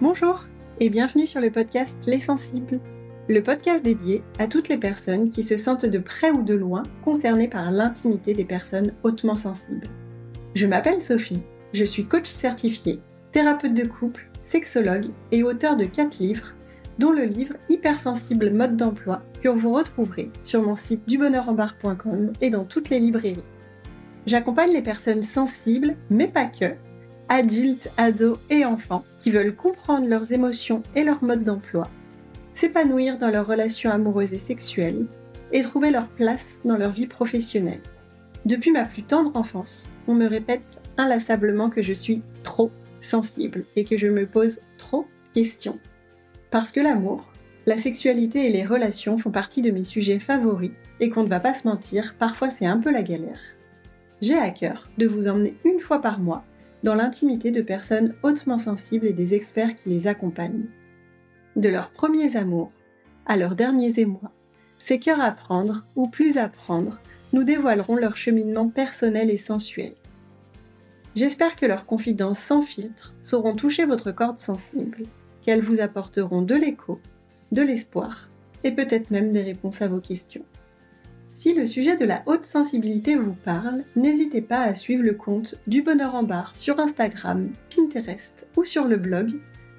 Bonjour et bienvenue sur le podcast Les Sensibles, le podcast dédié à toutes les personnes qui se sentent de près ou de loin concernées par l'intimité des personnes hautement sensibles. Je m'appelle Sophie, je suis coach certifiée, thérapeute de couple, sexologue et auteure de 4 livres, dont le livre Hypersensible mode d'emploi que vous retrouverez sur mon site dubonheurembarque.com et dans toutes les librairies. J'accompagne les personnes sensibles, mais pas que, adultes, ados et enfants qui veulent comprendre leurs émotions et leur mode d'emploi, s'épanouir dans leurs relations amoureuses et sexuelles et trouver leur place dans leur vie professionnelle. Depuis ma plus tendre enfance, on me répète inlassablement que je suis trop sensible et que je me pose trop de questions. Parce que l'amour, la sexualité et les relations font partie de mes sujets favoris et qu'on ne va pas se mentir, parfois c'est un peu la galère. J'ai à cœur de vous emmener une fois par mois dans l'intimité de personnes hautement sensibles et des experts qui les accompagnent. De leurs premiers amours à leurs derniers émois, ces cœurs à prendre ou plus à prendre nous dévoileront leur cheminement personnel et sensuel. J'espère que leurs confidences sans filtre sauront toucher votre corde sensible, qu'elles vous apporteront de l'écho, de l'espoir et peut-être même des réponses à vos questions. Si le sujet de la haute sensibilité vous parle, n'hésitez pas à suivre le compte du Bonheur en Barre sur Instagram, Pinterest ou sur le blog.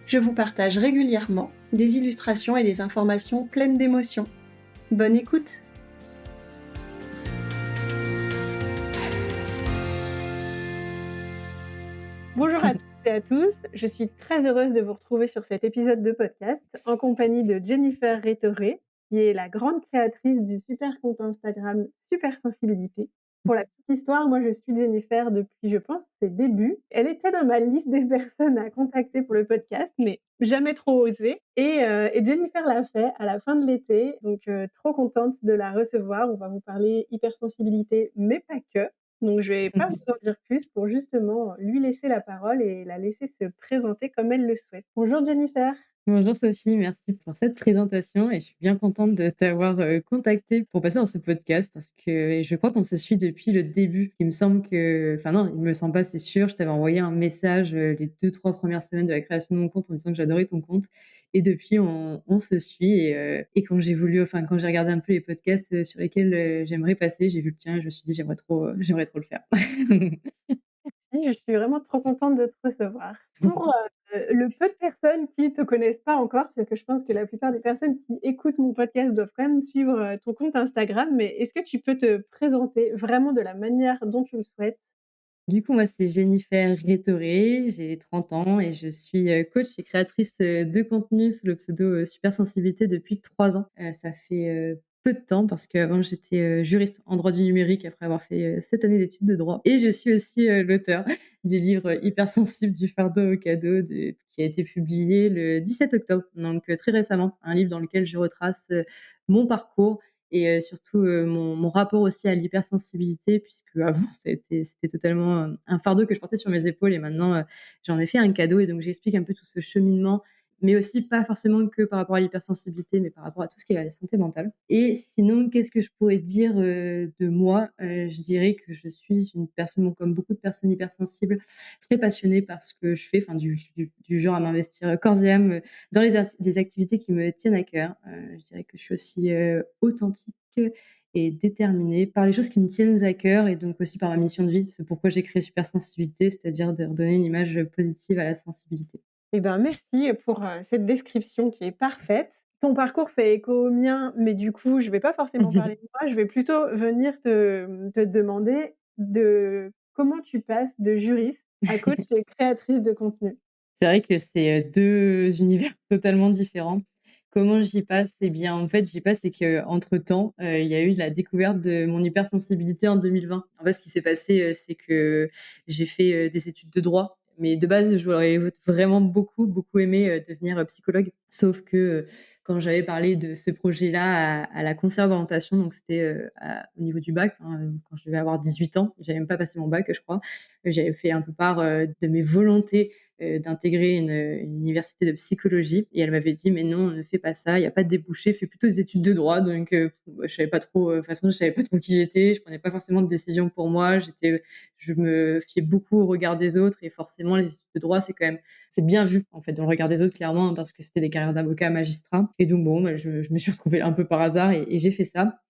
Je vous partage régulièrement des illustrations et des informations pleines d'émotions. Bonne écoute! Bonjour à toutes et à tous, je suis très heureuse de vous retrouver sur cet épisode de podcast en compagnie de Jennifer Rétoré, qui est la grande créatrice du super compte Instagram Supersensibilité. Pour la petite histoire, moi je suis Jennifer depuis, je pense, ses débuts. Elle était dans ma liste des personnes à contacter pour le podcast, mais jamais trop osé. Et Jennifer l'a fait à la fin de l'été, donc trop contente de la recevoir. On va vous parler hypersensibilité, mais pas que. Donc je vais pas vous en dire plus pour justement lui laisser la parole et la laisser se présenter comme elle le souhaite. Bonjour Jennifer. Bonjour Sophie, merci pour cette présentation et je suis bien contente de t'avoir contactée pour passer dans ce podcast parce que je crois qu'on se suit depuis le début. Il me semble que, enfin non, il me semble pas, c'est sûr. Je t'avais envoyé un message les 2-3 premières semaines de la création de mon compte en disant que j'adorais ton compte et depuis on se suit et quand j'ai voulu, enfin quand j'ai regardé un peu les podcasts sur lesquels j'aimerais passer, j'ai vu le tien et je me suis dit j'aimerais trop le faire. Oui, je suis vraiment trop contente de te recevoir. Pour le peu de personnes qui te connaissent pas encore, parce que je pense que la plupart des personnes qui écoutent mon podcast doivent quand même suivre ton compte Instagram, mais est-ce que tu peux te présenter vraiment de la manière dont tu le souhaites? Du coup, moi, c'est Jennifer Rétoré, j'ai 30 ans et je suis, coach et créatrice, de contenu sous le pseudo, Supersensibilité depuis 3 ans. Ça fait, peu de temps parce qu'avant j'étais, juriste en droit du numérique après avoir fait, 7 années d'études de droit et je suis aussi, l'auteure du livre, Hypersensible du fardeau au cadeau qui a été publié le 17 octobre, donc très récemment. Un livre dans lequel je retrace, mon parcours et surtout, mon rapport aussi à l'hypersensibilité puisqu'avant c'était totalement, un fardeau que je portais sur mes épaules et maintenant, j'en ai fait un cadeau et donc j'explique un peu tout ce cheminement, mais aussi pas forcément que par rapport à l'hypersensibilité, mais par rapport à tout ce qui est la santé mentale. Et sinon, qu'est-ce que je pourrais dire, de moi? Je dirais que je suis une personne, bon, comme beaucoup de personnes hypersensibles, très passionnée par ce que je fais, enfin du genre à m'investir, corps et âme, dans des activités qui me tiennent à cœur. Je dirais que je suis aussi, authentique et déterminée par les choses qui me tiennent à cœur et donc aussi par ma mission de vie. C'est pourquoi j'ai créé Supersensibilité, c'est-à-dire de redonner une image, positive à la sensibilité. Eh ben, merci pour, cette description qui est parfaite. Ton parcours fait écho au mien, mais du coup, je vais pas forcément parler de moi, je vais plutôt venir te demander de comment tu passes de juriste à coach et créatrice de contenu? C'est vrai que c'est, 2 univers totalement différents. Comment j'y passe? Eh bien, en fait, j'y passe, c'est qu'entre-temps, il y a eu la découverte de mon hypersensibilité en 2020. En fait, ce qui s'est passé, c'est que j'ai fait, des études de droit, mais de base, j'aurais vraiment beaucoup, beaucoup aimé, devenir, psychologue. Sauf que, quand j'avais parlé de ce projet-là à la conseillère d'orientation, donc c'était, au niveau du bac, hein, quand je devais avoir 18 ans, j'avais même pas passé mon bac, je crois. J'avais fait un peu part, de mes volontés d'intégrer une université de psychologie et elle m'avait dit: «Mais non, ne fais pas ça, il y a pas de débouché, fais plutôt des études de droit». Donc je savais pas trop, de toute façon, je savais pas trop qui j'étais, je prenais pas forcément de décision pour moi, je me fiais beaucoup au regard des autres et forcément les études de droit, c'est bien vu, en fait, dans le regard des autres clairement, hein, parce que c'était des carrières d'avocat, magistrat et donc bon, bah, je me suis retrouvée un peu par hasard et j'ai fait ça.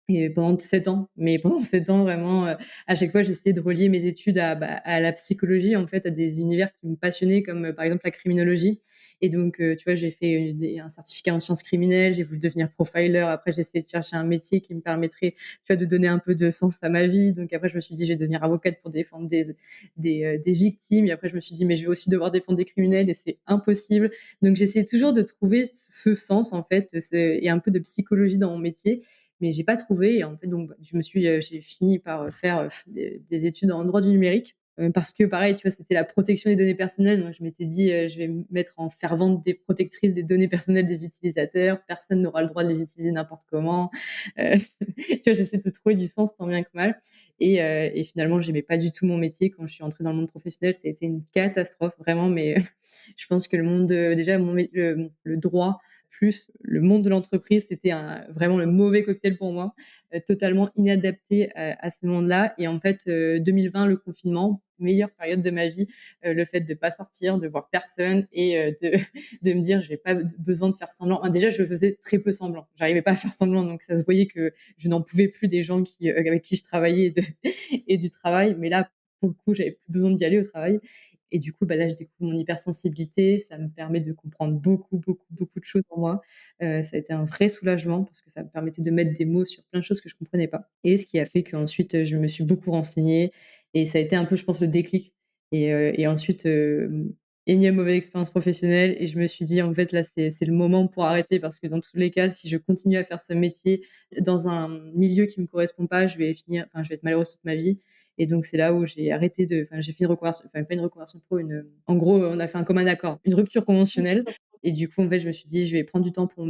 Et pendant 7 ans, mais pendant 7 ans vraiment, à chaque fois j'essayais de relier mes études à la psychologie en fait, à des univers qui me passionnaient comme, par exemple la criminologie et donc tu vois, j'ai fait un certificat en sciences criminelles, j'ai voulu devenir profiler. Après j'ai essayé de chercher un métier qui me permettrait, tu vois, de donner un peu de sens à ma vie. Donc après je me suis dit: «Je vais devenir avocate pour défendre des victimes» et après je me suis dit: «Mais je vais aussi devoir défendre des criminels et c'est impossible». Donc j'essayais toujours de trouver ce sens en fait, ce et un peu de psychologie dans mon métier mais j'ai pas trouvé et en fait donc j'ai fini par, faire, des études en droit du numérique, parce que pareil, tu vois, c'était la protection des données personnelles. Donc je m'étais dit, «Je vais me mettre en fervente des protectrice des données personnelles des utilisateurs. Personne n'aura le droit de les utiliser n'importe comment». Heu, tu vois, j'essaie de trouver du sens tant bien que mal et finalement, j'aimais pas du tout mon métier. Quand je suis entrée dans le monde professionnel, ça a été une catastrophe vraiment, mais je pense que le monde, déjà mon mé le droit plus le monde de l'entreprise, c'était vraiment le mauvais cocktail pour moi, totalement inadapté à ce monde-là et en fait, 2020, le confinement, meilleure période de ma vie, le fait de pas sortir, de voir personne et de me dire: «J'ai pas besoin de faire semblant». Déjà, je faisais très peu semblant. J'arrivais pas à faire semblant, donc ça se voyait que je n'en pouvais plus des gens avec qui je travaillais et du travail. Mais là, pour le coup, j'avais plus besoin d'y aller au travail et du coup, bah, là, je découvre mon hypersensibilité. Ça me permet de comprendre beaucoup, beaucoup, beaucoup de choses en moi. Ça a été un vrai soulagement parce que ça me permettait de mettre des mots sur plein de choses que je comprenais pas et ce qui a fait qu'ensuite, je me suis beaucoup renseignée et ça a été un peu, je pense, le déclic et ensuite, énième mauvaise expérience professionnelle et je me suis dit: «En fait, là, c'est le moment pour arrêter parce que dans tous les cas, si je continue à faire ce métier dans un milieu qui me correspond pas, je vais être malheureuse toute ma vie». Et donc c'est là où j'ai arrêté j'ai fait une reconversion, enfin pas une reconversion pro, en gros, on a fait un commun accord, une rupture conventionnelle et du coup, en fait, je me suis dit: «Je vais prendre du temps pour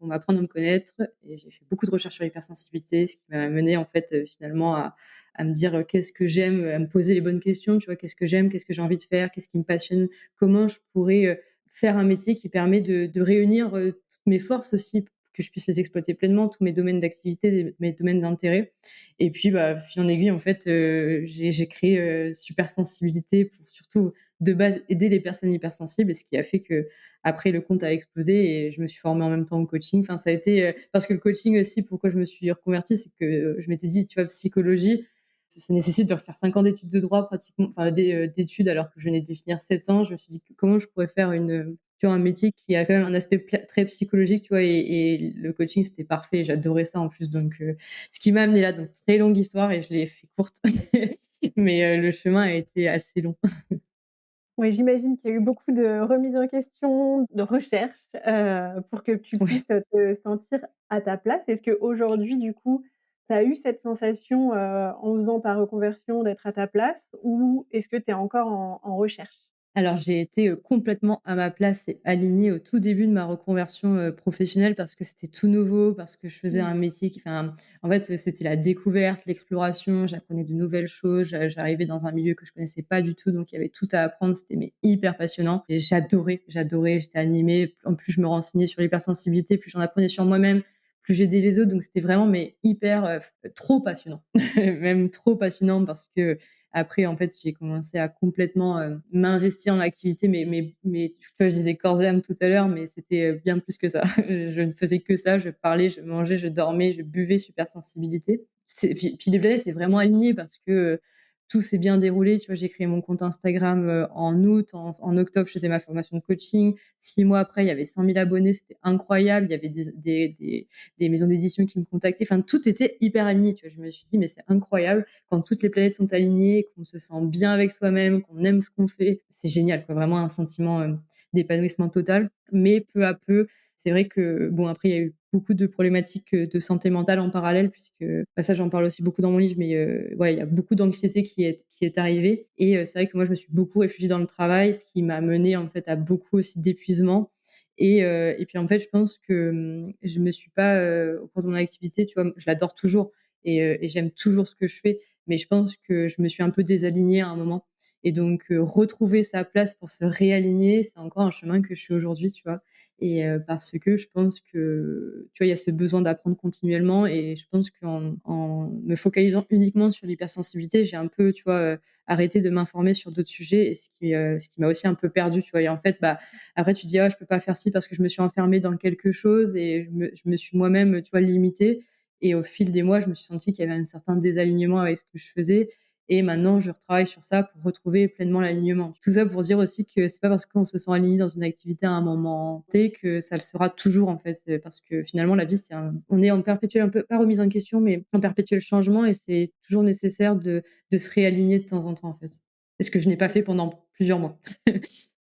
m'apprendre à me connaître» et j'ai fait beaucoup de recherches sur l'hypersensibilité, ce qui m'a mené en fait, finalement à me dire, «Qu'est-ce que j'aime?» À me poser les bonnes questions, tu vois? «Qu'est-ce que j'aime? Qu'est-ce que j'ai envie de faire? Qu'est-ce qui me passionne? Comment je pourrais, faire un métier qui permet de réunir, toutes mes forces aussi pour que je puisse les exploiter pleinement, tous mes domaines d'activité, mes domaines d'intérêt?» Et puis, bah, fil en aiguille, en fait, j'ai créé, Supersensibilité pour surtout, de base, aider les personnes hypersensibles et ce qui a fait qu'après le compte a explosé et je me suis formée en même temps au coaching. Enfin, ça a été, parce que le coaching aussi, pourquoi je me suis reconvertie, c'est que, je m'étais dit: «Tu vois, psychologie, ça nécessite de refaire 5 ans d'études de droit pratiquement, enfin d'études alors que je venais de finir 7 ans». Je me suis dit: «Comment je pourrais faire tu vois, un métier qui a quand même un aspect très psychologique», tu vois? Et le coaching, c'était parfait. J'adorais ça en plus, donc ce qui m'a amené là. Donc très longue histoire et je l'ai fait courte, mais le chemin a été assez long. Oui, j'imagine qu'il y a eu beaucoup de remises en question, de recherches, pour que tu Ouais. puisses, te sentir à ta place. Est-ce qu'aujourd'hui, du coup, tu as eu cette sensation, en faisant ta reconversion d'être à ta place ou est-ce que tu es encore en recherche? Alors j'ai été, complètement à ma place et alignée au tout début de ma reconversion, professionnelle parce que c'était tout nouveau, parce que je faisais Mmh. un métier en fait, c'était la découverte, l'exploration, j'apprenais de nouvelles choses, j'arrivais dans un milieu que je connaissais pas du tout, donc il y avait tout à apprendre, c'était mais hyper passionnant et j'adorais, j'étais animée. En plus, je me renseignais sur l'hypersensibilité, plus j'en apprenais sur moi-même, plus j'aidais les autres, donc c'était vraiment mais hyper, trop passionnant, même trop passionnant parce que après, en fait, j'ai commencé à complètement, m'investir dans l'activité, mais tu vois, je disais corps et âme tout à l'heure, mais c'était, bien plus que ça. Je ne faisais que ça, je parlais, je mangeais, je dormais, je buvais Supersensibilité. Puis les planètes étaient vraiment alignées parce que, tout s'est bien déroulé. Tu vois, j'ai créé mon compte Instagram, en août, en octobre, je faisais ma formation de coaching. 6 mois après, il y avait 100 000 abonnés, c'était incroyable. Il y avait des maisons d'édition qui me contactaient. Enfin, tout était hyper aligné, tu vois? Je me suis dit: «Mais c'est incroyable, quand toutes les planètes sont alignées, qu'on se sent bien avec soi-même, qu'on aime ce qu'on fait, c'est génial, quoi». Vraiment un sentiment, d'épanouissement total. Mais peu à peu, c'est vrai que bon, après il y a eu beaucoup de problématiques, de santé mentale en parallèle puisque bah, ça j'en parle aussi beaucoup dans mon livre, mais ouais, il y a beaucoup d'anxiété qui est arrivée et c'est vrai que moi je me suis beaucoup réfugiée dans le travail, ce qui m'a menée en fait à beaucoup aussi d'épuisement et puis en fait je pense que, je me suis pas, au cours de mon activité, tu vois, je l'adore toujours et j'aime toujours ce que je fais, mais je pense que je me suis un peu désalignée à un moment et donc retrouver sa place pour se réaligner, c'est encore un chemin que je fais aujourd'hui, tu vois? Et parce que je pense que, tu vois, il y a ce besoin d'apprendre continuellement et je pense qu'en me focalisant uniquement sur l'hypersensibilité, j'ai un peu, tu vois, arrêté de m'informer sur d'autres sujets et ce qui m'a aussi un peu perdue, tu vois? Et en fait, bah, après tu te dis: «Ah, je peux pas faire ci parce que je me suis enfermée dans quelque chose» et je me suis moi-même, tu vois, limitée et au fil des mois, je me suis sentie qu'il y avait un certain désalignement avec ce que je faisais et maintenant, je retravaille sur ça pour retrouver pleinement l'alignement. Tout ça pour dire aussi que c'est pas parce qu'on se sent aligné dans une activité à un moment T que ça le sera toujours, en fait. C'est parce que finalement, la vie, on est en perpétuel, un peu, pas remise en question, mais en perpétuel changement et c'est toujours nécessaire de se réaligner de temps en temps, en fait. C'est ce que je n'ai pas fait pendant plusieurs mois.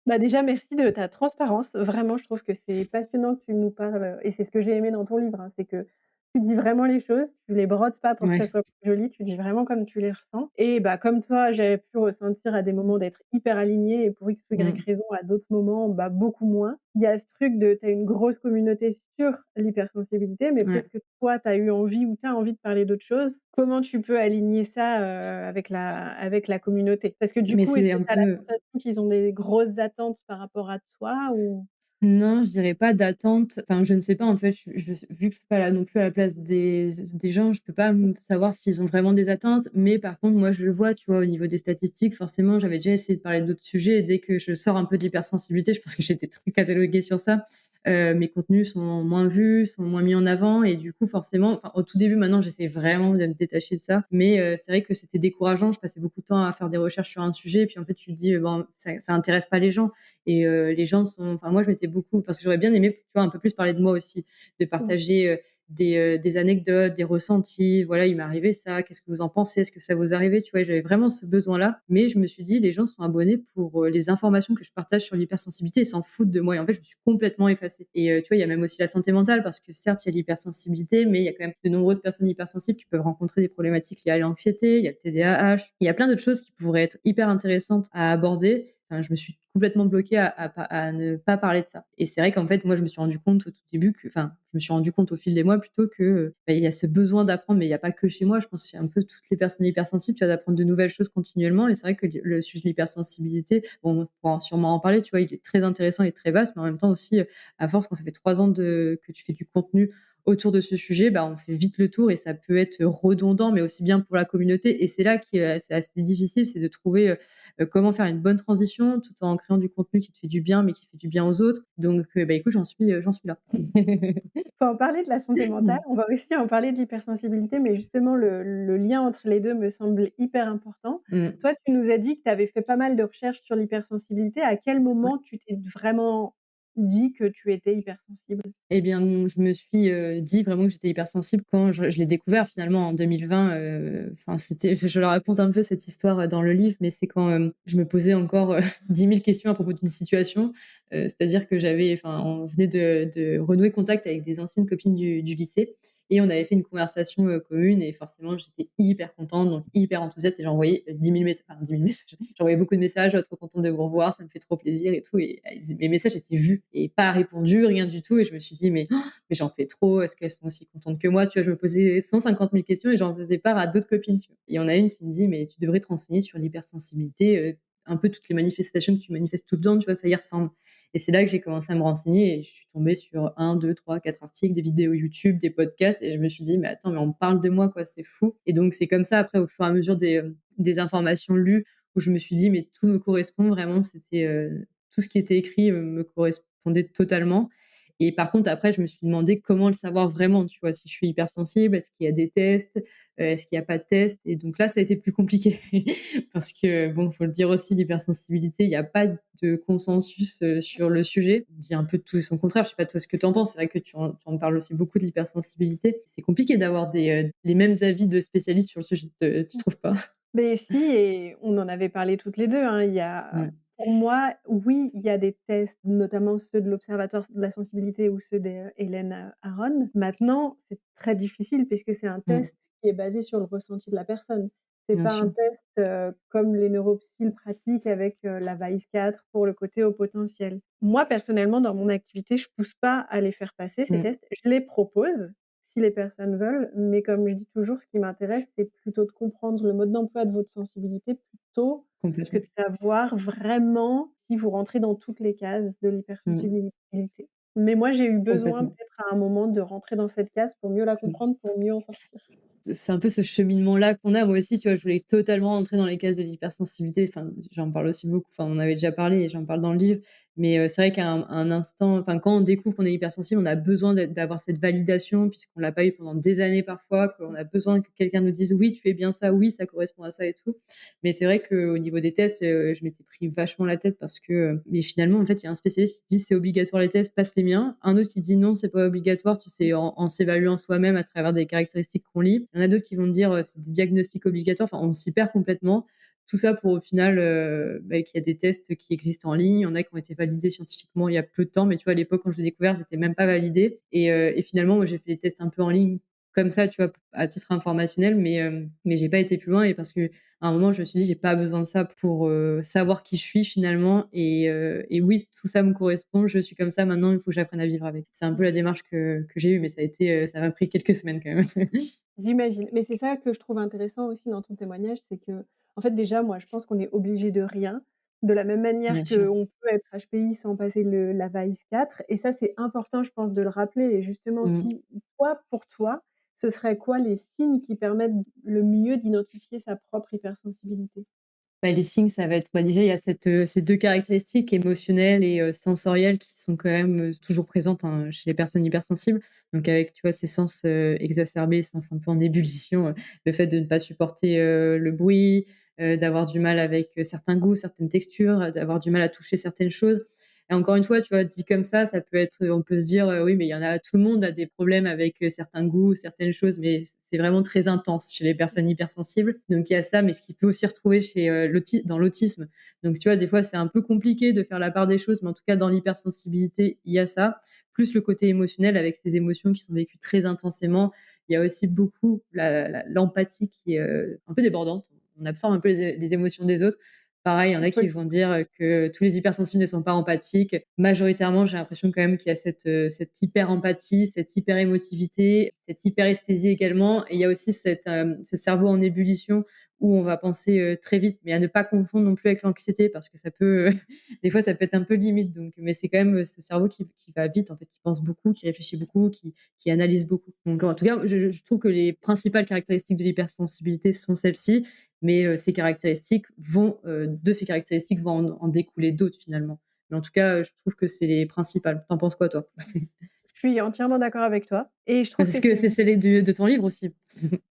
Bah, déjà, merci de ta transparence. Vraiment, je trouve que c'est passionnant que tu nous parles, et c'est ce que j'ai aimé dans ton livre, hein, c'est que tu dis vraiment les choses, tu les brodes pas pour que ça Ouais. soit plus joli, tu dis vraiment comme tu les ressens et bah, comme toi, j'avais pu ressentir à des moments d'être hyper alignée et pour X ou Y Mmh. raison, à d'autres moments, bah, beaucoup moins. Il y a ce truc de tu as une grosse communauté sur l'hypersensibilité, mais Ouais. peut-être que toi, tu as eu envie ou tu as envie de parler d'autre chose. Comment tu peux aligner ça, avec la communauté? Parce que du Mais coup, est-ce c'est que un tu as la peu sensation qu'ils ont des grosses attentes par rapport à toi ou? Non, je dirais pas d'attente. Enfin, je ne sais pas en fait, vu que je suis pas là non plus à la place des gens, je peux pas savoir s'ils ont vraiment des attentes. Mais par contre, moi, je le vois, tu vois, au niveau des statistiques, forcément, j'avais déjà essayé de parler d'autres sujets et dès que je sors un peu de l'hypersensibilité, je pense que j'étais très cataloguée sur ça. Mes contenus sont moins vus, sont moins mis en avant et du coup, forcément, enfin, au tout début, maintenant, j'essaie vraiment de me détacher de ça. Mais c'est vrai que c'était décourageant. Je passais beaucoup de temps à faire des recherches sur un sujet et puis en fait, tu te dis: «Bon, ça intéresse pas les gens». Et les gens sont enfin moi je m'étais beaucoup parce que j'aurais bien aimé, tu vois, un peu plus parler de moi aussi, de Mmh. partager, des anecdotes, des ressentis. Voilà, il m'est arrivé ça, qu'est-ce que vous en pensez? Est-ce que ça vous arrivait? Tu vois? J'avais vraiment ce besoin-là, mais je me suis dit: «Les gens sont abonnés pour, les informations que je partage sur l'hypersensibilité, ils s'en foutent de moi» et en fait, je me suis complètement effacée et tu vois, il y a même aussi la santé mentale parce que certes, il y a l'hypersensibilité, mais il y a quand même de nombreuses personnes hypersensibles qui peuvent rencontrer des problématiques liées à l'anxiété, il y a le TDAH, il y a plein d'autres choses qui pourraient être hyper intéressantes à aborder. Enfin, je me suis complètement bloquée à ne pas parler de ça et c'est vrai qu'en fait, moi, je me suis rendu compte au tout début je me suis rendu compte au fil des mois plutôt que, bah, il y a ce besoin d'apprendre, mais il y a pas que chez moi. Je pense que chez un peu toutes les personnes hypersensibles, tu vois, d'apprendre de nouvelles choses continuellement et c'est vrai que le sujet de l'hypersensibilité, bon, on pourra sûrement en parler, tu vois, il est très intéressant et très vaste, mais en même temps aussi, à force, quand ça fait 3 ans que tu fais du contenu autour de ce sujet, bah, on fait vite le tour et ça peut être redondant, mais aussi bien pour la communauté et c'est là que, c'est assez difficile, c'est de trouver, comment faire une bonne transition tout en créant du contenu qui te fait du bien, mais qui fait du bien aux autres. Donc, bah, écoute, j'en suis là. Faut en parler de la santé mentale, Mmh. on va aussi en parler de l'hypersensibilité, mais justement le lien entre les 2 me semble hyper important. Mmh. Toi, tu nous as dit que tu avais fait pas mal de recherches sur l'hypersensibilité. À quel Ouais. moment tu t'es vraiment dit que tu étais hypersensible? Eh bien, je me suis, dit vraiment que j'étais hypersensible quand je l'ai découvert finalement en 2020, enfin c'était je le raconte un peu cette histoire, dans le livre, mais c'est quand, je me posais encore, 10 000 questions à propos d'une situation, c'est-à-dire que on venait de renouer contact avec des anciennes copines du lycée et on avait fait une conversation, commune et forcément j'étais hyper contente, donc hyper enthousiaste et j'ai envoyé, 10 000 messages, enfin 10 000 messages, j'ai envoyé beaucoup de messages: «Trop contente de vous revoir, ça me fait trop plaisir» et tout et mes messages étaient vus et pas répondu, rien du tout et je me suis dit: «Mais j'en fais trop, est-ce qu'elles sont aussi contentes que moi?» Tu vois? Je me posais 150 000 questions et j'en faisais part à d'autres copines, tu vois? Et il y en a une qui me dit: «Mais tu devrais te renseigner sur l'hypersensibilité, un peu toutes les manifestations que tu manifestes tout le temps, tu vois? Ça y ressemble». Et c'est là que j'ai commencé à me renseigner et je suis tombée sur 1, 2, 3, 4 articles, des vidéos YouTube, des podcasts et je me suis dit: «Mais attends, mais on parle de moi quoi, c'est fou» et donc c'est comme ça après au fur et à mesure des informations lues où je me suis dit: «Mais tout me correspond vraiment». C'était, tout ce qui était écrit, me correspondait totalement et par contre après je me suis demandé comment le savoir vraiment, tu vois? Si je suis hypersensible, est-ce qu'il y a des tests? Est-ce qu'il y a pas de tests? Et donc là, ça a été plus compliqué parce que bon, faut le dire aussi, l'hypersensibilité, il y a pas de consensus, sur le sujet. On dit un peu tout et son contraire. Je sais pas toi ce que tu en penses. C'est vrai que tu en parles aussi beaucoup de l'hypersensibilité. C'est compliqué d'avoir les mêmes avis de spécialistes sur le sujet, tu trouves pas? Beh, si et on en avait parlé toutes les 2, hein. Il y a Mmh, pour moi, oui, il y a des tests, notamment ceux de l'Observatoire de la sensibilité ou ceux d'Hélène, Aron. Maintenant, c'est très difficile puisque c'est un mmh, test qui est basé sur le ressenti de la personne. C'est bien pas un sûr. test, comme les neuropsy le pratiquent avec, la VAIS-4 pour le côté haut potentiel. Moi, personnellement, dans mon activité, je pousse pas à les faire passer ces Mmh, tests. Je les propose si les personnes veulent, mais comme je dis toujours, ce qui m'intéresse, c'est plutôt de comprendre le mode d'emploi de votre sensibilité plutôt que complètement. de savoir vraiment si vous rentrez dans toutes les cases de Mmh, l'hypersensibilité. Mais moi, j'ai eu besoin complètement. peut-être à un moment de rentrer dans cette case pour mieux la Mmh. comprendre, pour mieux en sortir. C'est un peu ce cheminement-là qu'on a. Moi aussi, tu vois, je voulais totalement rentrer dans les cases de l'hypersensibilité. Enfin, j'en parle aussi beaucoup. Enfin, on avait déjà parlé et j'en parle dans le livre. Mais c'est vrai qu'à un instant, enfin, quand on découvre qu'on est hypersensible, on a besoin d'avoir cette validation puisqu'on l'a pas eu pendant des années parfois, qu'on a besoin que quelqu'un nous dise: «Oui, tu es bien ça, oui, ça correspond à ça et tout». Mais c'est vrai qu'au niveau des tests, je m'étais pris vachement la tête parce que, mais finalement, en fait, il y a un spécialiste qui dit: «C'est obligatoire les tests, passe les miens». Un autre qui dit: «Non, c'est pas obligatoire, tu sais, en s'évaluant soi-même à travers des caractéristiques qu'on lit». Il y en a d'autres qui vont dire, «C'est des diagnostics obligatoires». Enfin, on s'y perd complètement. Tout ça pour au final, qu'il y a des tests qui existent en ligne. Il y en a qui ont été validés scientifiquement il y a peu de temps, mais tu vois, à l'époque, quand je l'ai découvert, ils étaient même pas validés et finalement, moi, j'ai fait des tests un peu en ligne comme ça, tu vois, à titre informationnel, mais j'ai pas été plus loin et parce qu'à un moment, je me suis dit: «J'ai pas besoin de ça pour, savoir qui je suis finalement et oui, tout ça me correspond, je suis comme ça maintenant, il faut que j'apprenne à vivre avec». C'est un peu la démarche que j'ai eue, mais ça a été, ça m'a pris quelques semaines quand même. J'imagine, mais c'est ça que je trouve intéressant aussi dans ton témoignage, c'est qu'en fait, déjà, moi, je pense qu'on est obligé de rien, de la même manière Bien sûr. qu'on peut être HPI sans passer la VAIS 4 et ça, c'est important, je pense, de le rappeler et justement Mmh. aussi, toi, pour toi, ce serait quoi les signes qui permettent le mieux d'identifier sa propre hypersensibilité? Bah, les signes, ça va être, bah, déjà, il y a ces 2 caractéristiques émotionnelles et sensorielles qui sont quand même, toujours présentes, hein, chez les personnes hypersensibles. Donc avec, tu vois, ces sens, exacerbés, sens un peu en ébullition, le fait de ne pas supporter, le bruit, d'avoir du mal avec, certains goûts, certaines textures, d'avoir du mal à toucher certaines choses et encore une fois, tu vois, dit comme ça peut être, on peut se dire, «Oui, mais il y en a tout le monde a des problèmes avec, certains goûts, certaines choses», mais c'est vraiment très intense chez les personnes hypersensibles. Donc il y a ça, mais ce qui peut aussi retrouver chez, dans l'autisme. Donc tu vois, des fois, c'est un peu compliqué de faire la part des choses, mais en tout cas, dans l'hypersensibilité, il y a ça, plus le côté émotionnel avec ces émotions qui sont vécues très intensément. Il y a aussi beaucoup l'empathie qui est, un peu débordante. On absorbe un peu les émotions des autres. Pareil, il y en a qui Oui. vont dire, que tous les hypersensibles ne sont pas empathiques. Majoritairement, j'ai l'impression quand même qu'il y a cette hyper empathie, cette hyper émotivité, cette hyperesthésie également et il y a aussi ce cerveau en ébullition où on va penser, très vite, mais à ne pas confondre non plus avec l'anxiété parce que ça peut, des fois ça peut être un peu limite donc mais c'est quand même, ce cerveau qui va vite en fait, qui pense beaucoup, qui réfléchit beaucoup, qui analyse beaucoup. Donc en tout cas, je trouve que les principales caractéristiques de l'hypersensibilité sont celles-ci mais de ces caractéristiques vont en découler d'autres finalement. Mais en tout cas, je trouve que c'est les principales. Tu en penses quoi toi? Je suis entièrement d'accord avec toi et je trouve Parce que que c'est c'est celle de ton livre aussi.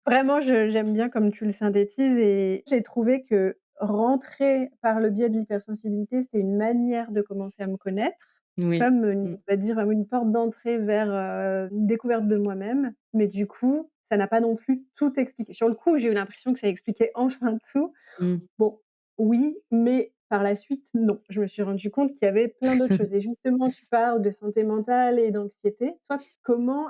vraiment, j'aime bien comme tu le synthétises et j'ai trouvé que rentrer par le biais de l'hypersensibilité, c'était une manière de commencer à me connaître, Oui. comme une Mmh. on va dire, une porte d'entrée vers, une découverte de moi-même. Mais du coup, ça n'a pas non plus tout expliqué. Sur le coup, j'ai eu l'impression que ça expliquait enfin tout. Mmh. Bon, oui, mais par la suite, non. Je me suis rendu compte qu'il y avait plein d'autres choses et justement, tu parles de santé mentale et d'anxiété. Toi,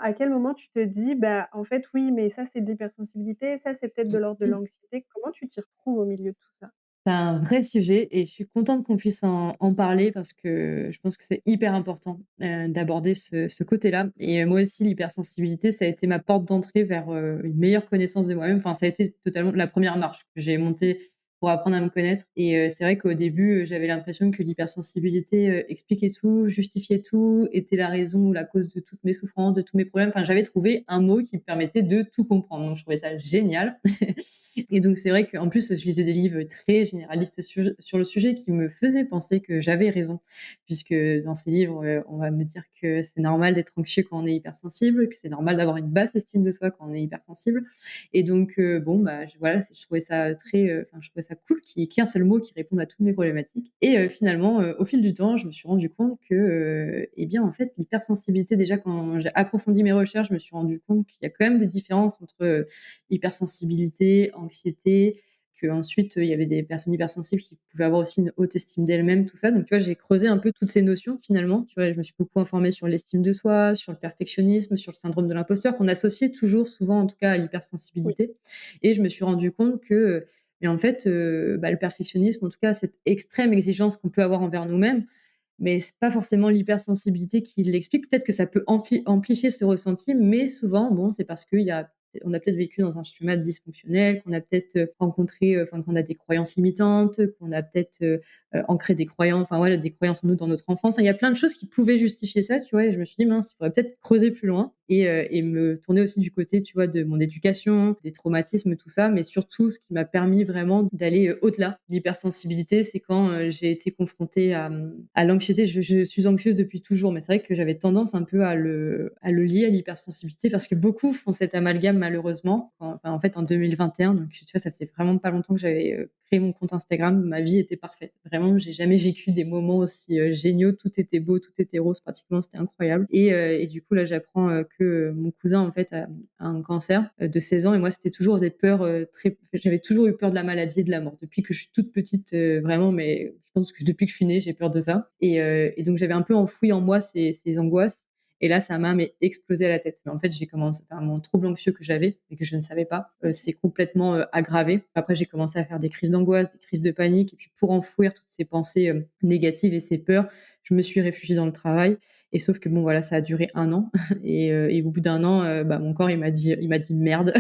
à quel moment tu te dis: «Bah, en fait, oui, mais ça, c'est de l'hypersensibilité, ça, c'est peut-être de l'ordre de l'anxiété». Comment tu t'y retrouves au milieu de tout ça? C'est un vrai sujet et je suis contente qu'on puisse en parler parce que je pense que c'est hyper important, d'aborder ce côté-là et moi aussi l'hypersensibilité, ça a été ma porte d'entrée vers, une meilleure connaissance de moi-même. Enfin, ça a été totalement la première marche que j'ai montée pour apprendre à me connaître et c'est vrai qu'au début, j'avais l'impression que l'hypersensibilité, expliquait tout, justifiait tout, était la raison ou la cause de toutes mes souffrances, de tous mes problèmes. Enfin, j'avais trouvé un mot qui me permettait de tout comprendre, donc je trouvais ça génial. Et donc c'est vrai qu'en plus, je lisais des livres très généralistes sur le sujet qui me faisaient penser que j'avais raison. Puisque dans ces livres, on va me dire que c'est normal d'être anxieux quand on est hypersensible, que c'est normal d'avoir une basse estime de soi quand on est hypersensible et donc bon, bah, voilà, je trouvais ça très, enfin, je trouvais ça cool qu'il y ait un seul mot qui réponde à toutes mes problématiques et finalement, au fil du temps, je me suis rendu compte que, eh bien, en fait, l'hypersensibilité, déjà quand j'ai approfondi mes recherches, je me suis rendu compte qu'il y a quand même des différences entre, hypersensibilité, anxiété, qu'ensuite, il y avait des personnes hypersensibles qui pouvaient avoir aussi une haute estime d'elles-mêmes, tout ça. Donc, tu vois, j'ai creusé un peu toutes ces notions finalement, tu vois? Je me suis beaucoup informée sur l'estime de soi, sur le perfectionnisme, sur le syndrome de l'imposteur qu'on associe toujours, souvent en tout cas, à Oui. l'hypersensibilité et je me suis rendu compte que, mais en fait, le perfectionnisme, en tout cas cette extrême exigence qu'on peut avoir envers nous-mêmes, mais c'est pas forcément l'hypersensibilité qui l'explique. Peut-être que ça peut amplifier ce ressenti, mais souvent, bon, c'est parce on a peut-être vécu dans un schéma dysfonctionnel, qu'on a peut-être, rencontré, enfin, qu'on a des croyances limitantes, qu'on a peut-être, ancré des croyances, enfin, voilà, des croyances en nous dans notre enfance. Enfin, il y a plein de choses qui pouvaient justifier ça, tu vois? Et je me suis dit: «Mince, il faudrait peut-être creuser plus loin» et me tourner aussi du côté, tu vois, de mon éducation, des traumatismes, tout ça. Mais surtout, ce qui m'a permis vraiment d'aller, au-delà de l'hypersensibilité, c'est quand, j'ai été confrontée à l'anxiété. Je suis anxieuse depuis toujours, mais c'est vrai que j'avais tendance un peu à le lier à l'hypersensibilité parce que beaucoup font cet amalgame malheureusement. Enfin, en fait, en 2021, donc tu vois, ça faisait vraiment pas longtemps que j'avais, créé mon compte Instagram. Ma vie était parfaite. Vraiment, j'ai jamais vécu des moments aussi, géniaux. Tout était beau, tout était rose pratiquement, c'était incroyable et du coup, là, j'apprends, que, mon cousin, en fait, a un cancer, de 16 ans et moi, c'était toujours des peurs, très j'avais toujours eu peur de la maladie et de la mort. Depuis que je suis toute petite, vraiment, mais je pense que depuis que je suis née, j'ai peur de ça et donc j'avais un peu enfoui en moi ces angoisses et là, ça m'a mais explosé à la tête. Mais en fait, j'ai commencé enfin, mon trouble anxieux que j'avais et que je ne savais pas, s'est complètement, aggravé. Après, j'ai commencé à faire des crises d'angoisse, des crises de panique et puis pour enfouir toutes ces pensées, négatives et ces peurs, je me suis réfugiée dans le travail et sauf que bon, voilà, ça a duré 1 an et au bout d'1 an, bah, mon corps, il m'a dit: «Merde».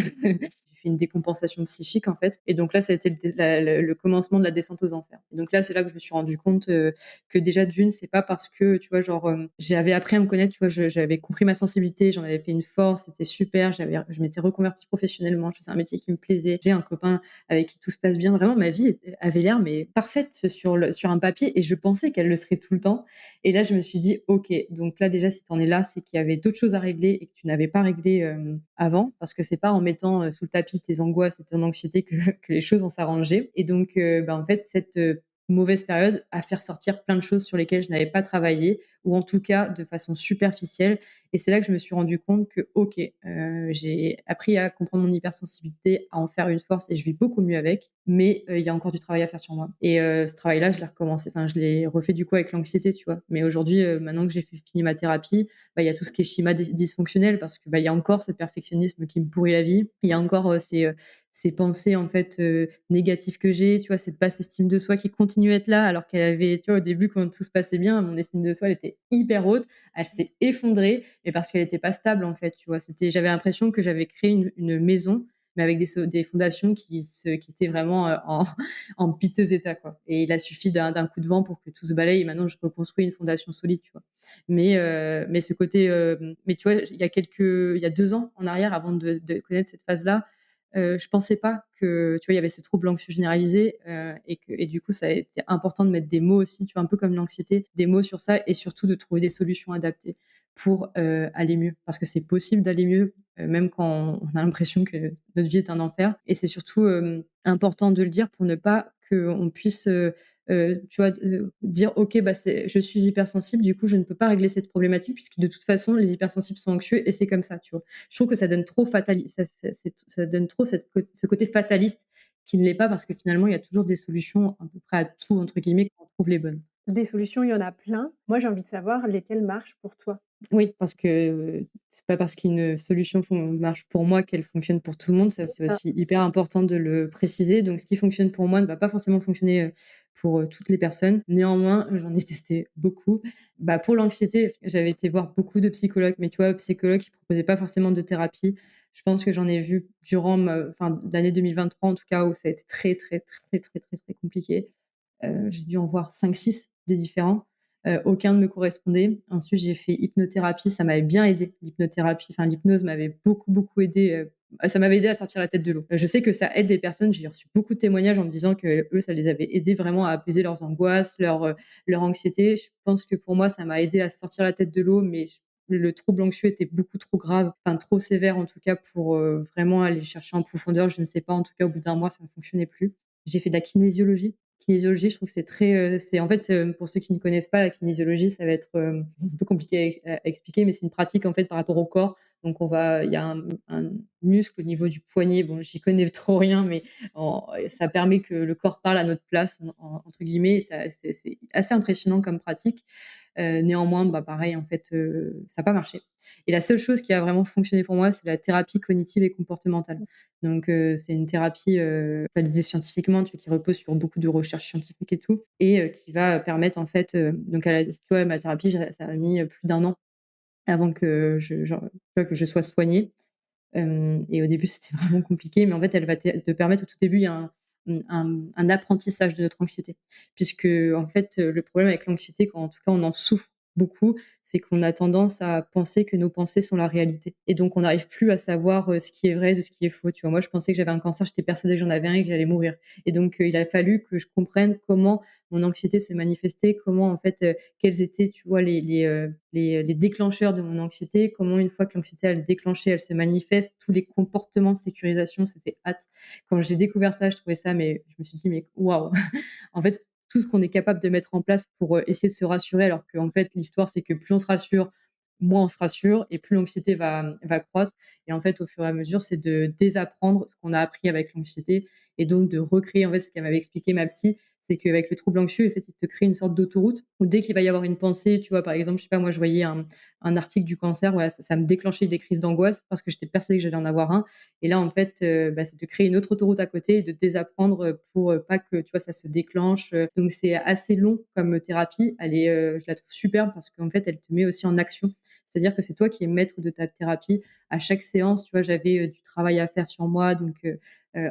J'ai fait une décompensation psychique, en fait et donc là, ça a été le commencement de la descente aux enfers et donc là, c'est là que je me suis rendu compte, que déjà d'une, c'est pas parce que, tu vois, genre, j'avais appris à me connaître, tu vois, j'avais compris ma sensibilité, j'en avais fait une force, c'était super, je m'étais reconvertie professionnellement, je faisais un métier qui me plaisait, j'ai un copain avec qui tout se passe bien. Vraiment, ma vie avait l'air mais parfaite sur un papier et je pensais qu'elle le serait tout le temps et là, je me suis dit: «OK, donc là, déjà, si tu en es là, c'est qu'il y avait d'autres choses à régler et que tu n'avais pas réglé, avant, parce que c'est pas en mettant, sous le tapis tes angoisses et ton anxiété que que les choses vont s'arranger» et donc bah, en fait, cette, mauvaise période a fait ressortir plein de choses sur lesquelles je n'avais pas travaillé ou en tout cas de façon superficielle et c'est là que je me suis rendu compte que OK, j'ai appris à comprendre mon hypersensibilité, à en faire une force et je vis beaucoup mieux avec, mais il y a encore du travail à faire sur moi et ce travail-là, je l'ai recommencé enfin, je l'ai refait du coup avec l'anxiété, tu vois? Mais aujourd'hui, maintenant que j'ai fini ma thérapie, bah, il y a tout ce qui est schéma dysfonctionnel parce que, bah, il y a encore ce perfectionnisme qui me pourrit la vie. Il y a encore, ces pensées en fait, négatives que j'ai, tu vois? Cette basse estime de soi qui continue à être là alors qu'elle avait tu vois, au début quand tout se passait bien, mon estime de soi, elle était hyper haute. Elle s'est effondrée, mais parce qu'elle était pas stable en fait, tu vois? J'avais l'impression que j'avais créé une maison, mais avec des fondations qui étaient vraiment, en piteux état, quoi et il a suffi d'un coup de vent pour que tout se balaye et maintenant je reconstruis une fondation solide, tu vois? Mais ce côté, mais tu vois, il y a 2 ans en arrière, avant de connaître cette phase-là, je pensais pas que, tu vois, il y avait ce trouble anxieux généralisé, et du coup, ça a été important de mettre des mots aussi, tu vois, un peu comme l'anxiété, des mots sur ça et surtout de trouver des solutions adaptées pour, aller mieux. Parce que c'est possible d'aller mieux, même quand on a l'impression que notre vie est un enfer et c'est surtout, important de le dire pour ne pas qu'on puisse, tu vois, dire: «OK, bah, je suis hypersensible, du coup, je ne peux pas régler cette problématique puisque de toute façon, les hypersensibles sont anxieux et c'est comme ça», tu vois? Je trouve que ça donne trop ça donne trop ce côté fataliste qui ne l'est pas parce que finalement, il y a toujours des solutions à peu près à tout, entre guillemets, quand on trouve les bonnes. Des solutions, il y en a plein. Moi, j'ai envie de savoir lesquelles marchent pour toi. Oui, parce que, c'est pas parce qu'une solution marche pour moi qu'elle fonctionne pour tout le monde. Ça, C'est c'est ça. aussi hyper important de le préciser. Donc ce qui fonctionne pour moi ne va pas forcément fonctionner, pour, toutes les personnes. Néanmoins, j'en ai testé beaucoup. Bah, pour l'anxiété, j'avais été voir beaucoup de psychologues, mais tu vois, psychologues qui proposaient pas forcément de thérapie. Je pense que j'en ai vu durant l'année 2023 en tout cas, où ça a été très, très, très, très, très, très compliqué. J'ai dû en voir 5, 6 des différents. Aucun ne me correspondait. Ensuite, j'ai fait hypnothérapie, ça m'avait bien aidé. L'hypnothérapie, enfin l'hypnose m'avait beaucoup, beaucoup aidé, ça m'avait aidé à sortir la tête de l'eau. Je sais que ça aide des personnes, j'ai reçu beaucoup de témoignages en me disant qu'eux, ça les avait aidés vraiment à apaiser leurs angoisses, leur anxiété. Je pense que pour moi, ça m'a aidé à sortir la tête de l'eau, mais le trouble anxieux était beaucoup trop grave, enfin trop sévère en tout cas pour, vraiment aller chercher en profondeur. Je ne sais pas, en tout cas au bout d'1 mois, ça ne fonctionnait plus. J'ai fait de la kinésiologie. Kinésiologie, je trouve que c'est très, c'est en fait, pour ceux qui ne connaissent pas la kinésiologie, ça va être, un peu compliqué à expliquer, mais c'est une pratique en fait par rapport au corps. Donc il y a un muscle au niveau du poignet, bon j'y connais trop rien, mais ça permet que le corps parle à notre place entre guillemets, ça c'est assez impressionnant comme pratique. Néanmoins, bah, pareil, en fait, ça a pas marché et la seule chose qui a vraiment fonctionné pour moi, c'est la thérapie cognitive et comportementale. Donc c'est une thérapie, validée scientifiquement, tu vois, qui repose sur beaucoup de recherches scientifiques et tout et qui va permettre en fait, donc à la tu vois, ma thérapie, ça a mis, plus d'1 an avant que je genre, tu vois, que je sois soignée. Et au début, c'était vraiment compliqué, mais en fait, elle va te permettre au tout début, il y a un apprentissage de notre anxiété. Puisque en fait, le problème avec l'anxiété, quand en tout cas on en souffre beaucoup, c'est qu'on a tendance à penser que nos pensées sont la réalité et donc on n'arrive plus à savoir, ce qui est vrai de ce qui est faux, tu vois? Moi, je pensais que j'avais un cancer, j'étais persuadée que j'en avais un et que j'allais mourir et donc il a fallu que je comprenne comment mon anxiété se manifestait, comment en fait, quels étaient, tu vois, les déclencheurs de mon anxiété, comment une fois que l'anxiété elle est déclenchée, elle se manifeste, tous les comportements de sécurisation, c'était hâte. Quand j'ai découvert ça, je trouvais ça mais je me suis dit: «Mais waouh!» En fait, tout ce qu'on est capable de mettre en place pour, essayer de se rassurer alors qu'en fait l'histoire c'est que plus on se rassure, moins on se rassure et plus l'anxiété va croître et en fait au fur et à mesure, c'est de désapprendre ce qu'on a appris avec l'anxiété et donc de recréer en fait ce qu'elle m'avait expliqué ma psy, c'est qu'avec le trouble anxieux, en fait, il te crée une sorte d'autoroute où dès qu'il va y avoir une pensée, tu vois, par exemple, je sais pas, moi, je voyais un article du cancer, voilà, ça me déclenchait des crises d'angoisse parce que j'étais persuadée que j'allais en avoir un. Et là, en fait, bah, c'est de créer une autre autoroute à côté et de désapprendre pour pas que, tu vois, ça se déclenche. Donc, c'est assez long comme thérapie. Elle est, je la trouve superbe parce qu'en fait, elle te met aussi en action. C'est-à-dire que c'est toi qui es maître de ta thérapie. À chaque séance, tu vois, j'avais du travail à faire sur moi, donc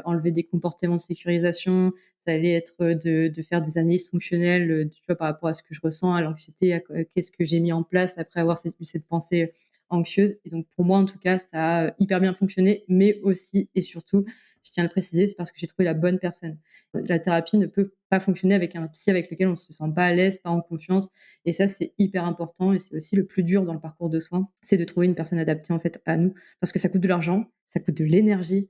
enlever des comportements de sécurisation, ça allait être, de faire des analyses fonctionnelles, tu vois, par rapport à ce que je ressens, à l'anxiété, à qu'est-ce que j'ai mis en place après avoir cette pensée anxieuse et donc pour moi, en tout cas, ça a hyper bien fonctionné, mais aussi et surtout, je tiens à le préciser, c'est parce que j'ai trouvé la bonne personne. La thérapie ne peut pas fonctionner avec un psy avec lequel on se sent pas à l'aise, pas en confiance et ça, c'est hyper important et c'est aussi le plus dur dans le parcours de soins, c'est de trouver une personne adaptée, en fait, à nous. Parce que ça coûte de l'argent, ça coûte de l'énergie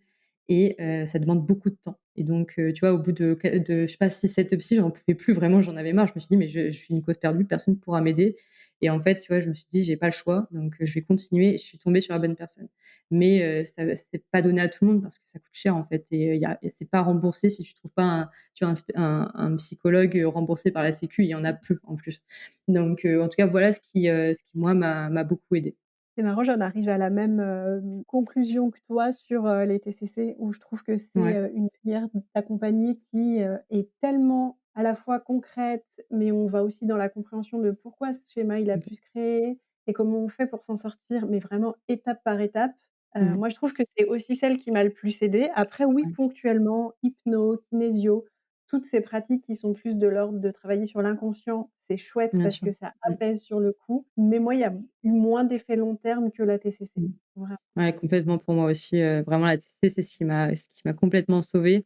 et ça demande beaucoup de temps et donc tu vois, au bout de je sais pas 6-7 psy, j'en pouvais plus vraiment, j'en avais marre. Je me suis dit: «Mais je suis une cause perdue, personne ne pourra m'aider» et en fait, tu vois, je me suis dit: «J'ai pas le choix, donc je vais continuer» et je suis tombée sur la bonne personne. Mais c'est pas donné à tout le monde parce que ça coûte cher, en fait et c'est pas remboursé si tu trouves pas tu vois, un psychologue, remboursé par la sécu, il y en a peu en plus. Donc en tout cas, voilà ce qui moi m'a beaucoup aidée. C'est marrant, j'en arrive à la même, conclusion que toi sur, les TCC où je trouve que c'est, Ouais. une manière d'accompagner qui, est tellement à la fois concrète, mais on va aussi dans la compréhension de pourquoi ce schéma il a Mmh. pu se créer et comment on fait pour s'en sortir, mais vraiment étape par étape. Mmh. Moi je trouve que c'est aussi celle qui m'a le plus aidée. Après oui, Ouais. ponctuellement, hypno, kinésio, toutes ces pratiques qui sont plus de l'ordre de travailler sur l'inconscient, c'est chouette Bien parce sûr. que ça Mmh. apaise sur le coup, mais moi, il y a eu moins d'effets long terme que la TCC. Mmh. Vraiment. Ouais, complètement pour moi aussi, vraiment la TCC, c'est ce qui m'a complètement sauvée.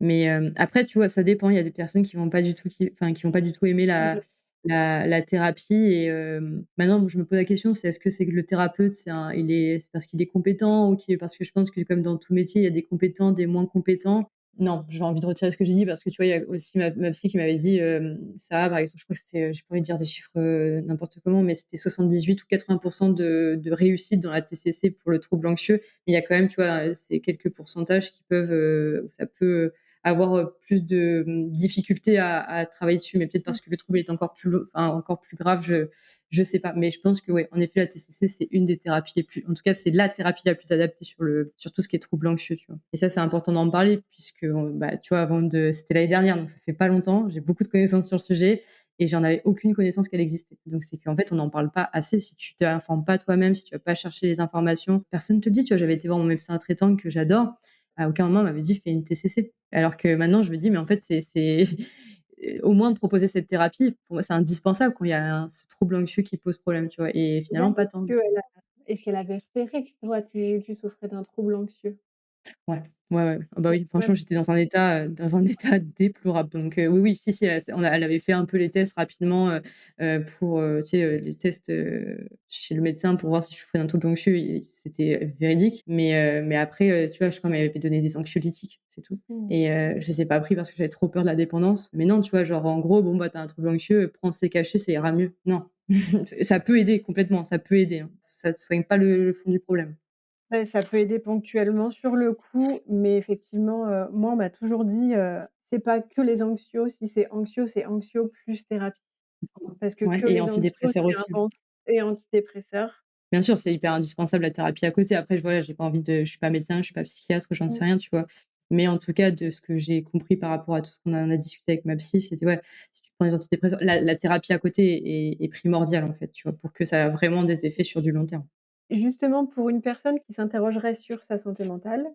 Mais, après, tu vois, ça dépend. Il y a des personnes qui vont pas du tout qui vont pas du tout aimer Ouais. la thérapie et maintenant, je me pose la question, c'est est-ce que c'est que le thérapeute, c'est parce qu'il est compétent ou parce que je pense que comme dans tout métier, il y a des compétents, des moins compétents. Non, j'ai envie de retirer ce que j'ai dit parce que tu vois, il y a aussi ma psy qui m'avait dit, ça par exemple, je crois que c'était, j'ai pas envie de dire des chiffres, n'importe comment, mais c'était 78 ou 80 de réussite dans la TCC pour le trouble anxieux. Mais il y a quand même, tu vois, ces quelques pourcentages qui peuvent, où ça peut, avoir, plus de, difficultés à travailler dessus, mais peut-être Mmh. parce que le trouble est encore plus grave, je sais pas. Mais je pense que ouais, en effet, la TCC, c'est une des thérapies les plus en tout cas, c'est la thérapie la plus adaptée sur tout ce qui est trouble anxieux, tu vois? Et ça, c'est important d'en parler puisque, bah, tu vois, c'était l'année dernière, donc ça fait pas longtemps. J'ai beaucoup de connaissances sur le sujet et j'en avais aucune connaissance qu'elle existait. Donc c'est qu'en fait, on n'en parle pas assez. Si tu t'informes pas toi-même, si tu vas pas chercher les informations, personne te le dit, tu vois? J'avais été voir mon médecin traitant que j'adore, à aucun moment, il m'avait dit: «Fais une TCC». Alors que maintenant, je me dis: «Mais en fait, c'est au moins de proposer cette thérapie, pour moi, c'est indispensable quand il y a ce trouble anxieux qui pose problème», tu vois? Et Et là, finalement, pas tant. est-ce qu'elle avait repéré que toi, tu souffrais d'un trouble anxieux? Ouais, ouais, ouais. Ah bah, Ouais, oui, ouais, franchement, j'étais dans un état déplorable donc oui, oui, si, si, elle avait fait un peu les tests rapidement, pour, tu sais, les tests, chez le médecin pour voir si je souffrais d'un trouble anxieux et c'était véridique mais après, tu vois, je crois, qu'elle m'avait donné des anxiolytiques, c'est tout mmh. et je les ai pas pris parce que j'avais trop peur de la dépendance mais non, tu vois, genre, en gros, bon, bah, tu as un trouble anxieux, prends ces cachets, ça ira mieux. Non, ça peut aider complètement, ça peut aider, hein. Ça ne soigne pas le fond du problème. Ouais, ça peut aider ponctuellement sur le coup, mais effectivement, moi, on m'a toujours dit, c'est pas que les anxios, si c'est anxio plus thérapie. Parce que Ouais, et antidépresseurs aussi. et antidépresseurs. Bien sûr, c'est hyper indispensable la thérapie à côté. Après, j'ai pas envie de je suis pas médecin, je suis pas psychiatre, j'en Mmh. sais rien, tu vois? Mais en tout cas, de ce que j'ai compris par rapport à tout ce qu'on en a discuté avec ma psy, c'était ouais, si tu prends des antidépresseurs, la thérapie à côté est primordiale, en fait, tu vois? Pour que ça a vraiment des effets sur du long terme. Justement, pour une personne qui s'interrogerait sur sa santé mentale,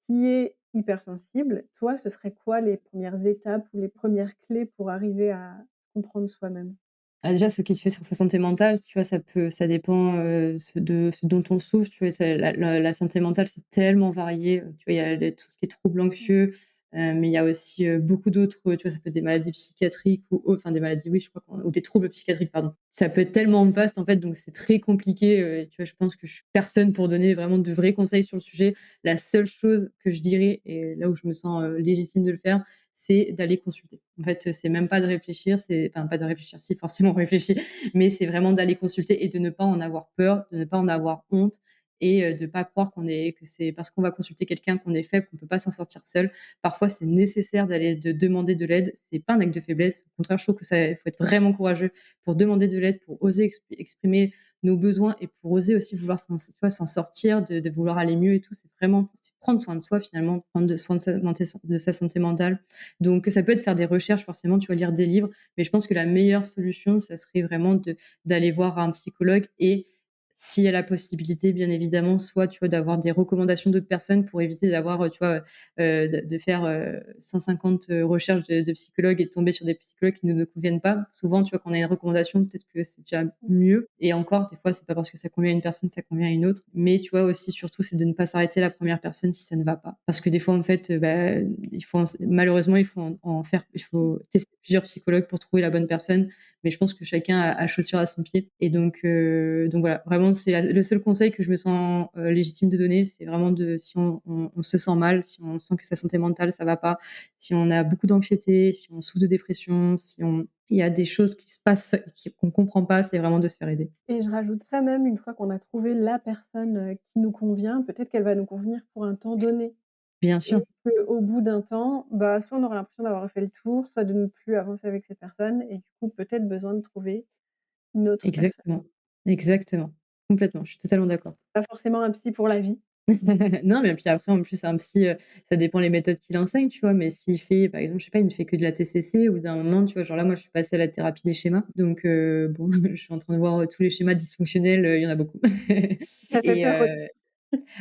qui est hypersensible, toi, ce serait quoi les premières étapes ou les premières clés pour arriver à comprendre soi-même? Ah déjà, ce qui se fait sur sa santé mentale, tu vois, ça dépend, ce dont on souffre, tu vois? C'est la santé mentale, c'est tellement varié, tu vois? Il y a les tout ce qui est troubles Mmh. anxieux, mais il y a aussi, beaucoup d'autres, tu vois? Ça peut être des maladies psychiatriques ou autres, enfin des maladies, oui, je crois qu'on ou des troubles psychiatriques, pardon. Ça peut être tellement vaste, en fait, donc c'est très compliqué, et tu vois? Je pense que je suis personne pour donner vraiment de vrais conseils sur le sujet. La seule chose que je dirais et là où je me sens, légitime de le faire, c'est d'aller consulter. En fait, c'est même pas de réfléchir, c'est enfin pas de réfléchir, si forcément on réfléchit, mais c'est vraiment d'aller consulter et de ne pas en avoir peur, de ne pas en avoir honte et de pas croire que c'est parce qu'on va consulter quelqu'un qu'on est faible, qu'on peut pas s'en sortir seul. Parfois, c'est nécessaire de demander de l'aide. C'est pas un acte de faiblesse. Au contraire, je trouve que ça il faut être vraiment courageux pour demander de l'aide, pour oser exprimer nos besoins et pour oser aussi vouloir tu vois, s'en sortir, de vouloir aller mieux et tout. C'est prendre soin de soi finalement, prendre soin de sa santé mentale. Donc ça peut être faire des recherches forcément, tu vas lire des livres, mais je pense que la meilleure solution, ça serait vraiment d'aller voir un psychologue et s'il y a la possibilité, bien évidemment, soit, tu vois, d'avoir des recommandations d'autres personnes pour éviter d'avoir, tu vois, de faire, 150, recherches de psychologues et de tomber sur des psychologues qui ne nous conviennent pas. Souvent, tu vois, quand on a une recommandation, peut-être que c'est déjà mieux et encore, des fois, c'est pas parce que ça convient à une personne, ça convient à une autre. Mais tu vois, aussi, surtout, c'est de ne pas s'arrêter à la première personne si ça ne va pas. Parce que des fois, en fait, bah, il faut malheureusement, il faut il faut tester plusieurs psychologues pour trouver la bonne personne. Mais je pense que chacun a chaussure à son pied. Et donc voilà, vraiment, c'est le seul conseil que je me sens légitime de donner, c'est vraiment si on se sent mal, si on sent que sa santé mentale, ça va pas, si on a beaucoup d'anxiété, si on souffre de dépression, il y a des choses qui se passent qu'on comprend pas, c'est vraiment de se faire aider. Et je rajouterais même une fois qu'on a trouvé la personne, qui nous convient, peut-être qu'elle va nous convenir pour un temps donné Bien et sûr, qu'au bout d'un temps, bah, soit on aura l'impression d'avoir fait le tour, soit de ne plus avancer avec cette personne et du coup peut-être besoin de trouver une autre personne. exactement, exactement, complètement, je suis totalement d'accord. Pas forcément un psy pour la vie. Non, mais puis après, en plus, un psy, ça dépend les méthodes qu'il enseigne, tu vois? Mais s'il fait, par exemple, je sais pas, il ne fait que de la TCC, au bout d'un moment, tu vois? Genre là, moi, je suis passée à la thérapie des schémas, donc bon, je suis en train de voir, tous les schémas dysfonctionnels, il y en a beaucoup Ça fait et peur au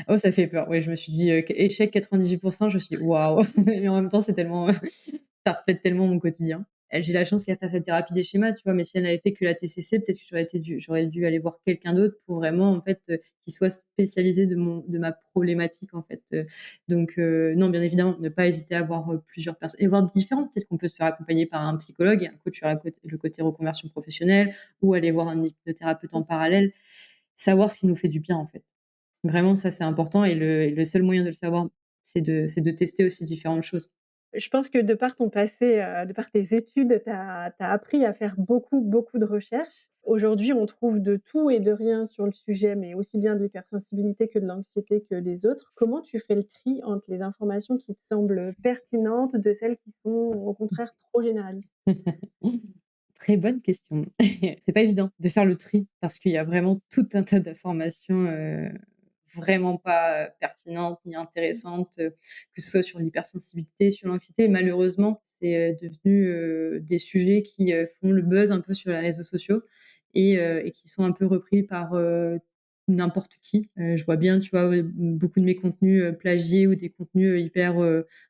oh, ça fait peur. Ouais, je me suis dit, échec 98. Je me suis dit: «Waouh!» mais en même temps, c'est tellement, ça reflète tellement mon quotidien. J'ai la chance qu'elle fasse la thérapie des schémas, tu vois? Mais si elle n'avait fait que la TCC, peut-être que j'aurais dû aller voir quelqu'un d'autre pour vraiment, en fait, qui soit spécialisé de ma problématique, en fait, donc non, bien évidemment, ne pas hésiter à voir, plusieurs personnes et voir différents. Peut-être qu'on peut se faire accompagner par un psychologue et un coach sur le côté reconversion professionnelle ou aller voir un hypnothérapeute en parallèle. Savoir ce qui nous fait du bien, en fait. Vraiment, ça, c'est important et le seul moyen de le savoir, c'est de tester aussi différentes choses. Je pense que de par ton passé, de par tes études, tu as appris à faire beaucoup, beaucoup de recherches. Aujourd'hui, on trouve de tout et de rien sur le sujet, mais aussi bien de l'hypersensibilité que de l'anxiété que des autres. Comment tu fais le tri entre les informations qui te semblent pertinentes de celles qui sont au contraire trop généralistes? Très bonne question. C'est pas évident de faire le tri parce qu'il y a vraiment tout un tas d'informations, vraiment pas, pertinentes ni intéressantes, que ce soit sur l'hypersensibilité, sur l'anxiété. Malheureusement, c'est, devenu, des sujets qui, font le buzz un peu sur les réseaux sociaux et qui sont un peu repris par, n'importe qui. Je vois bien, tu vois, beaucoup de mes contenus, plagiés ou des contenus, hyper,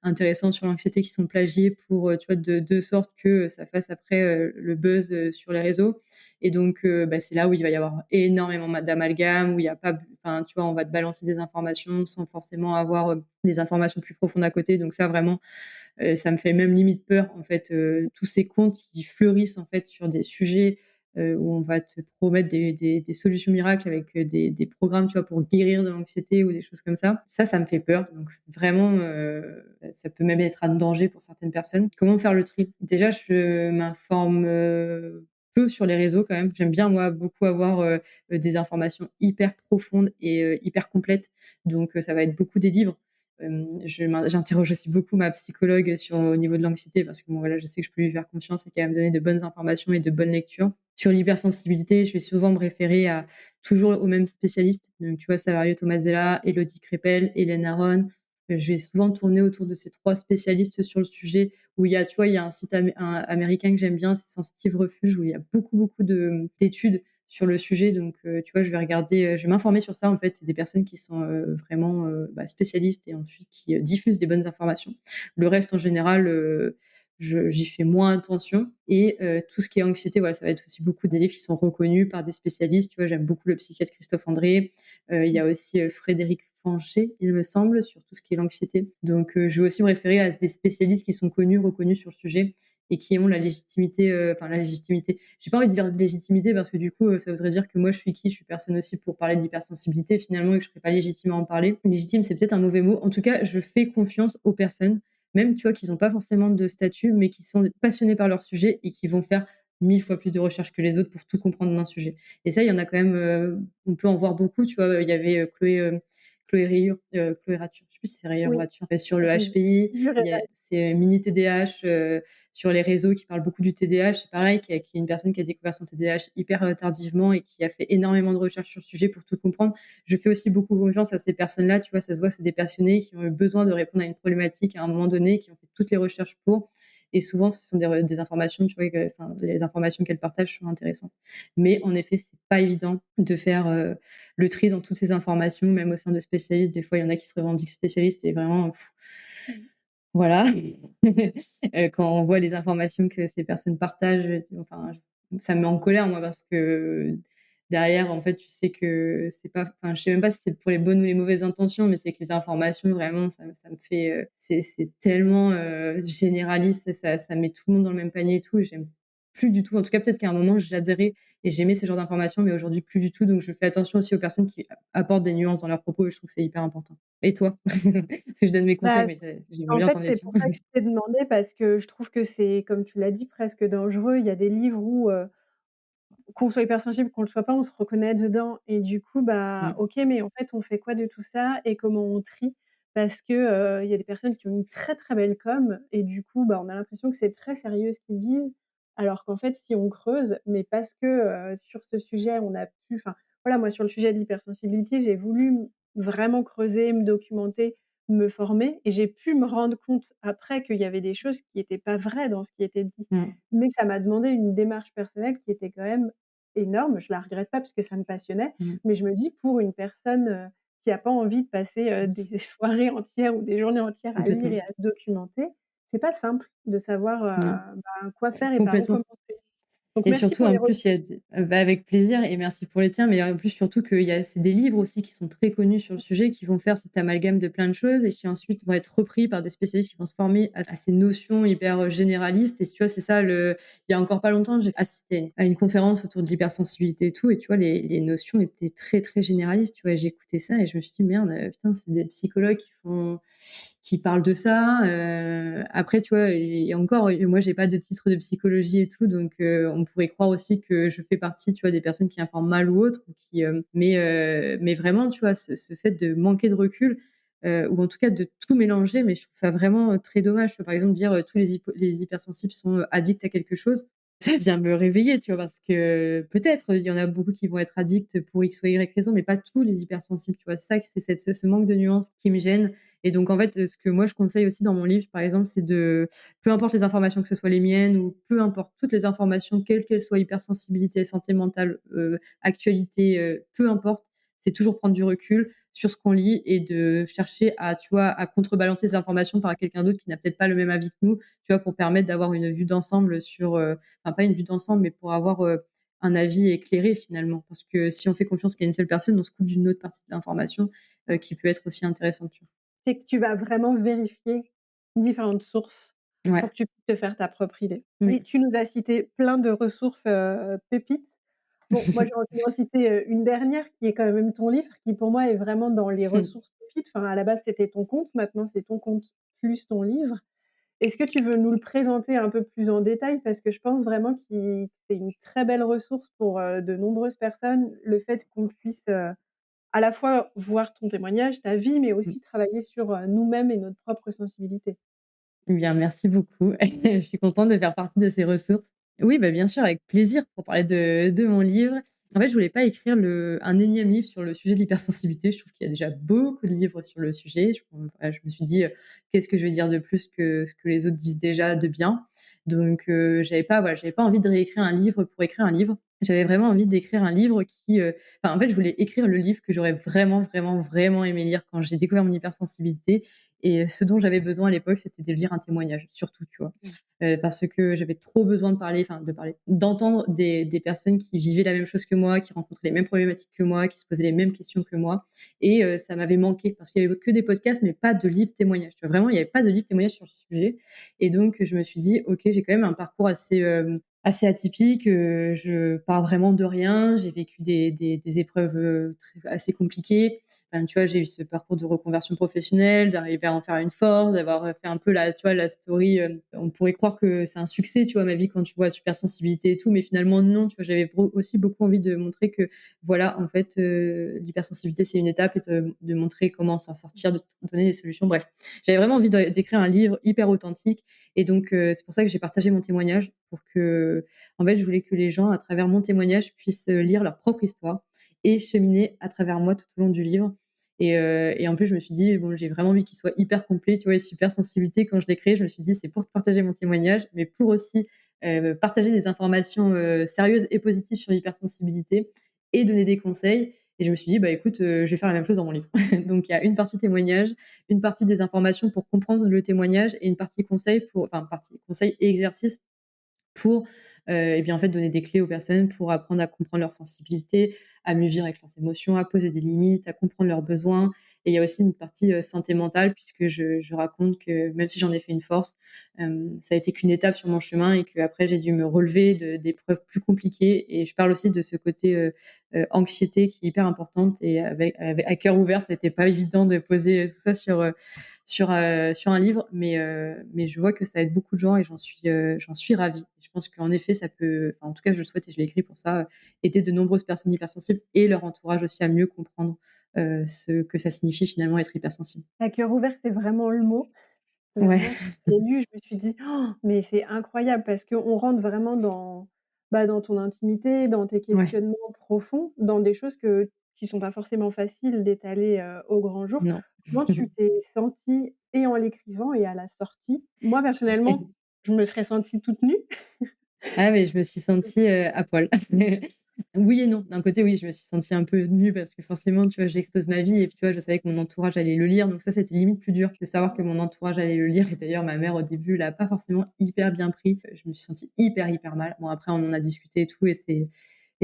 intéressants sur l'anxiété qui sont plagiés pour, tu vois, de sorte que ça fasse après, le buzz, sur les réseaux et donc bah, c'est là où il va y avoir énormément d'amalgames, où il y a pas enfin, tu vois, on va te balancer des informations sans forcément avoir, des informations plus profondes à côté donc ça vraiment, ça me fait même limite peur, en fait, tous ces comptes qui fleurissent, en fait, sur des sujets, où on va te promettre des solutions miracles avec, des programmes, tu vois, pour guérir de l'anxiété ou des choses comme ça. Ça me fait peur, donc c'est vraiment, ça peut même être un danger pour certaines personnes. Comment faire le tri? Déjà, je m'informe, peu sur les réseaux quand même. J'aime bien, moi, beaucoup avoir, des informations hyper profondes et hyper complètes, donc ça va être beaucoup des livres. J'interroge aussi beaucoup ma psychologue au niveau de l'anxiété parce que bon, voilà, je sais que je peux lui faire confiance et qu'elle va me donner de bonnes informations et de bonnes lectures. Sur l'hypersensibilité, je vais souvent me référer à toujours aux mêmes spécialistes. Donc, tu vois, Saverio Tomazzella, Elodie Crépel, Hélène Aron. Je vais souvent tourner autour de ces 3 spécialistes sur le sujet où il y a, tu vois, il y a un site américain que j'aime bien, c'est Sensitive Refuge, où il y a beaucoup, beaucoup d'études sur le sujet. Donc, tu vois, je vais regarder, je vais m'informer sur ça, en fait. C'est des personnes qui sont vraiment spécialistes et ensuite qui diffusent des bonnes informations. Le reste, en général, j'y fais moins attention. Et tout ce qui est anxiété, voilà, ça va être aussi beaucoup des livres qui sont reconnus par des spécialistes. Tu vois, j'aime beaucoup le psychiatre Christophe André. Il y a aussi Frédéric Fancher, il me semble, sur tout ce qui est l'anxiété. Donc, je vais aussi me référer à des spécialistes qui sont connus, reconnus sur le sujet et qui ont la légitimité, la légitimité. J'ai pas envie de dire de légitimité parce que du coup, ça voudrait dire que moi je suis qui? Je suis personne aussi pour parler d'hypersensibilité finalement et que je serais pas légitime à en parler. Légitime, c'est peut-être un mauvais mot. En tout cas, je fais confiance aux personnes, même tu vois, qui ont pas forcément de statut, mais qui sont passionnées par leur sujet et qui vont faire 1000 fois plus de recherches que les autres pour tout comprendre d'un sujet. Et ça, il y en a quand même, on peut en voir beaucoup, tu vois? Il y avait, Chloé Rayure, Chloé Rature, je sais plus si c'est Rayure ou Oui, Rature, sur le oui. HPI. Dur Il et y a vague. c'est Mini TDH, sur les réseaux qui parlent beaucoup du TDAH. C'est pareil, qui est une personne qui a découvert son TDAH hyper tardivement et qui a fait énormément de recherches sur le sujet pour tout comprendre. Je fais aussi beaucoup confiance à ces personnes-là. Tu vois, ça se voit que c'est des passionnés qui ont eu besoin de répondre à une problématique à un moment donné, qui ont fait toutes les recherches pour. Et souvent, ce sont des informations, tu vois, les informations qu'elles partagent sont intéressantes. Mais en effet, c'est pas évident de faire le tri dans toutes ces informations, même au sein de spécialistes. Des fois, il y en a qui se revendiquent spécialistes et vraiment, Mmh. voilà. Quand on voit les informations que ces personnes partagent, enfin, ça me met en colère moi parce que derrière, en fait, tu sais que c'est pas, enfin, je sais même pas si c'est pour les bonnes ou les mauvaises intentions, mais c'est que les informations vraiment ça me fait, c'est tellement, généraliste et ça met tout le monde dans le même panier et tout et j'aime plus du tout. En tout cas, peut-être qu'à un moment j'adorais et j'aimais ce genre d'informations, mais aujourd'hui plus du tout, donc je fais attention aussi aux personnes qui apportent des nuances dans leurs propos et je trouve que c'est hyper important. Et toi? Parce que je donne mes conseils, Bah, mais j'aimerais en bien fait, entendre les c'est tiens. pour ça que je t'ai demandé parce que je trouve que c'est, comme tu l'as dit, presque dangereux. Il y a des livres où, qu'on soit hypersensible, qu'on le soit pas, on se reconnaît dedans et du coup, bah, Mmh. OK, mais en fait, on fait quoi de tout ça et comment on trie? Parce que, il y a des personnes qui ont une très, très belle com et du coup, bah, on a l'impression que c'est très sérieux ce qu'ils disent, alors qu'en fait, si on creuse, mais parce que, sur ce sujet, on a pu enfin, voilà, moi, sur le sujet de l'hypersensibilité, j'ai voulu vraiment creuser, me documenter, me former et j'ai pu me rendre compte après qu'il y avait des choses qui étaient pas vraies dans ce qui était dit. Mmh. Mais ça m'a demandé une démarche personnelle qui était quand même énorme. Je la regrette pas parce que ça me passionnait, Mmh. mais je me dis pour une personne, qui a pas envie de passer, des soirées entières ou des journées entières à lire Complètement. et à se documenter, c'est pas simple de savoir, Non, quoi faire et par où complètement. commencer. Donc Et merci surtout, pour les en retours. plus, il y a avec plaisir et merci pour les tiens, mais en plus, surtout qu'il y a c'est des livres aussi qui sont très connus sur le sujet, qui vont faire cet amalgame de plein de choses et qui ensuite vont être repris par des spécialistes qui vont se former à ces notions hyper, généralistes et tu vois, c'est ça il y a encore pas longtemps, j'ai assisté à une conférence autour de l'hypersensibilité et tout et tu vois, les notions étaient très, très généralistes, tu vois? Et j'ai écouté ça et je me suis dit: «Merde, putain, c'est des psychologues qui parle de ça. Après, tu vois, et encore, moi, j'ai pas de titre de psychologie et tout, donc on pourrait croire aussi que je fais partie, tu vois, des personnes qui informent mal ou autre, ou qui, mais vraiment, tu vois, ce fait de manquer de recul, ou en tout cas de tout mélanger, mais je trouve ça vraiment, très dommage. Tu vois, par exemple, dire, tous les hypersensibles sont, addicts à quelque chose, ça vient me réveiller, tu vois? Parce que peut-être, il y en a beaucoup qui vont être addicts pour X ou Y raison, mais pas tous les hypersensibles, tu vois? C'est ça, que c'est ce manque de nuance qui me gêne et donc en fait, ce que moi je conseille aussi dans mon livre, par exemple, c'est de peu importe les informations, que ce soit les miennes ou peu importe toutes les informations, quelles qu'elles soient, hypersensibilité, santé mentale, actualité, peu importe, c'est toujours prendre du recul sur ce qu'on lit et de chercher à, tu vois, à contrebalancer ces informations par quelqu'un d'autre qui n'a peut-être pas le même avis que nous, tu vois, pour permettre d'avoir une vue d'ensemble sur, enfin pas une vue d'ensemble, mais pour avoir, un avis éclairé finalement. Parce que si on fait confiance qu'à une seule personne, on se coupe d'une autre partie de l'information, qui peut être aussi intéressante, tu C'est que tu vas vraiment vérifier différentes sources vois? pour Ouais. que tu puisses te faire ta propre idée. Oui. Et tu nous as cité plein de ressources, pépites. Bon, moi, j'ai envie d'en citer, une dernière qui est quand même ton livre, qui pour moi est vraiment dans les ressources pépites. Enfin, à la base, c'était ton compte, maintenant c'est ton compte plus ton livre. Est-ce que tu veux nous le présenter un peu plus en détail? Parce que je pense vraiment c'est une très belle ressource pour, de nombreuses personnes, le fait qu'on puisse, à la fois voir ton témoignage, ta vie, mais Mmh. aussi travailler sur, nous-mêmes et notre propre sensibilité. Eh bien, merci beaucoup. Je suis contente de faire partie de ces ressources. Oui, bah, bien sûr, avec plaisir pour parler de mon livre. En fait, je voulais pas écrire un énième livre sur le sujet de l'hypersensibilité. Je trouve qu'il y a déjà beaucoup de livres sur le sujet. Voilà, je me suis dit: «Qu'est-ce que je vais dire de plus que ce que les autres disent déjà de bien?» Donc j'avais pas envie de réécrire un livre pour écrire un livre. J'avais vraiment envie d'écrire un livre enfin, en fait, je voulais écrire le livre que j'aurais vraiment, vraiment, vraiment aimé lire quand j'ai découvert mon hypersensibilité et ce dont j'avais besoin à l'époque, c'était de lire un témoignage, surtout, tu vois? Mmh. Parce que j'avais trop besoin d'entendre des personnes qui vivaient la même chose que moi, qui rencontraient les mêmes problématiques que moi, qui se posaient les mêmes questions que moi et ça m'avait manqué parce qu'il y avait que des podcasts, mais pas de livres témoignages, tu vois? Vraiment, il y avait pas de livre témoignage sur ce sujet et donc je me suis dit: «OK, j'ai quand même un parcours assez atypique, je pars vraiment de rien, j'ai vécu des épreuves, très assez compliquées». Tu vois, j'ai eu ce parcours de reconversion professionnelle, d'arriver à en faire une force, d'avoir, fait un peu tu vois, la story, on pourrait croire que c'est un succès, tu vois, ma vie quand tu vois super sensibilité et tout, mais finalement non, tu vois? J'avais aussi beaucoup envie de montrer que voilà, en fait, l'hypersensibilité, c'est une étape et de montrer comment s'en sortir, de donner des solutions. Bref, j'avais vraiment envie d'écrire un livre hyper authentique et donc c'est pour ça que j'ai partagé mon témoignage pour que en fait, je voulais que les gens, à travers mon témoignage, puissent, lire leur propre histoire et cheminer à travers moi tout au long du livre et en plus, je me suis dit: «Bon, j'ai vraiment envie qu'il soit hyper complet», tu vois? Et super sensibilité, quand je l'ai créé, je me suis dit: «C'est pour partager mon témoignage, mais pour aussi, partager des informations, sérieuses et positives sur l'hypersensibilité et donner des conseils» et je me suis dit: «Bah, écoute, je vais faire la même chose dans mon livre». Donc il y a une partie témoignage, une partie des informations pour comprendre le témoignage et une partie conseil partie conseil et exercice pour, et bien, en fait, donner des clés aux personnes pour apprendre à comprendre leur sensibilité, à mieux vivre avec leurs émotions, à poser des limites, à comprendre leurs besoins et il y a aussi une partie, santé mentale puisque je raconte que même si j'en ai fait une force, ça a été qu'une étape sur mon chemin et qu'après j'ai dû me relever d'épreuves plus compliquées et je parle aussi de ce côté, anxiété qui est hyper importante et avec à cœur ouvert, ça a été pas évident de poser, tout ça sur un livre, mais je vois que ça aide beaucoup de gens et j'en suis ravie. Je pense qu'en effet, ça peut en tout cas, je le souhaite et je l'ai écrit pour ça, aider de nombreuses personnes hypersensibles et leur entourage aussi à mieux comprendre, ce que ça signifie finalement être hypersensible. À cœur ouvert, c'est vraiment le mot. Ouais, Vraiment, quand je l'ai lu, je me suis dit: «Oh, mais c'est incroyable» parce qu'on rentre vraiment dans, bah, dans ton intimité, dans tes ouais, questionnements profonds, dans des choses qui sont pas forcément faciles d'étaler, au grand jour. non. Comment tu t'es sentie et en l'écrivant et à la sortie? Moi, personnellement, je me serais sentie toute nue. Ah mais je me suis sentie, à poil. Oui et non. D'un côté, oui, je me suis sentie un peu nue parce que forcément, tu vois, j'expose ma vie et puis, tu vois, je savais que mon entourage allait le lire, donc ça, c'était limite plus dur que de savoir que mon entourage allait le lire et d'ailleurs, ma mère, au début, l'a pas forcément hyper bien pris. Je me suis sentie hyper, hyper mal. Bon, après, on en a discuté et tout et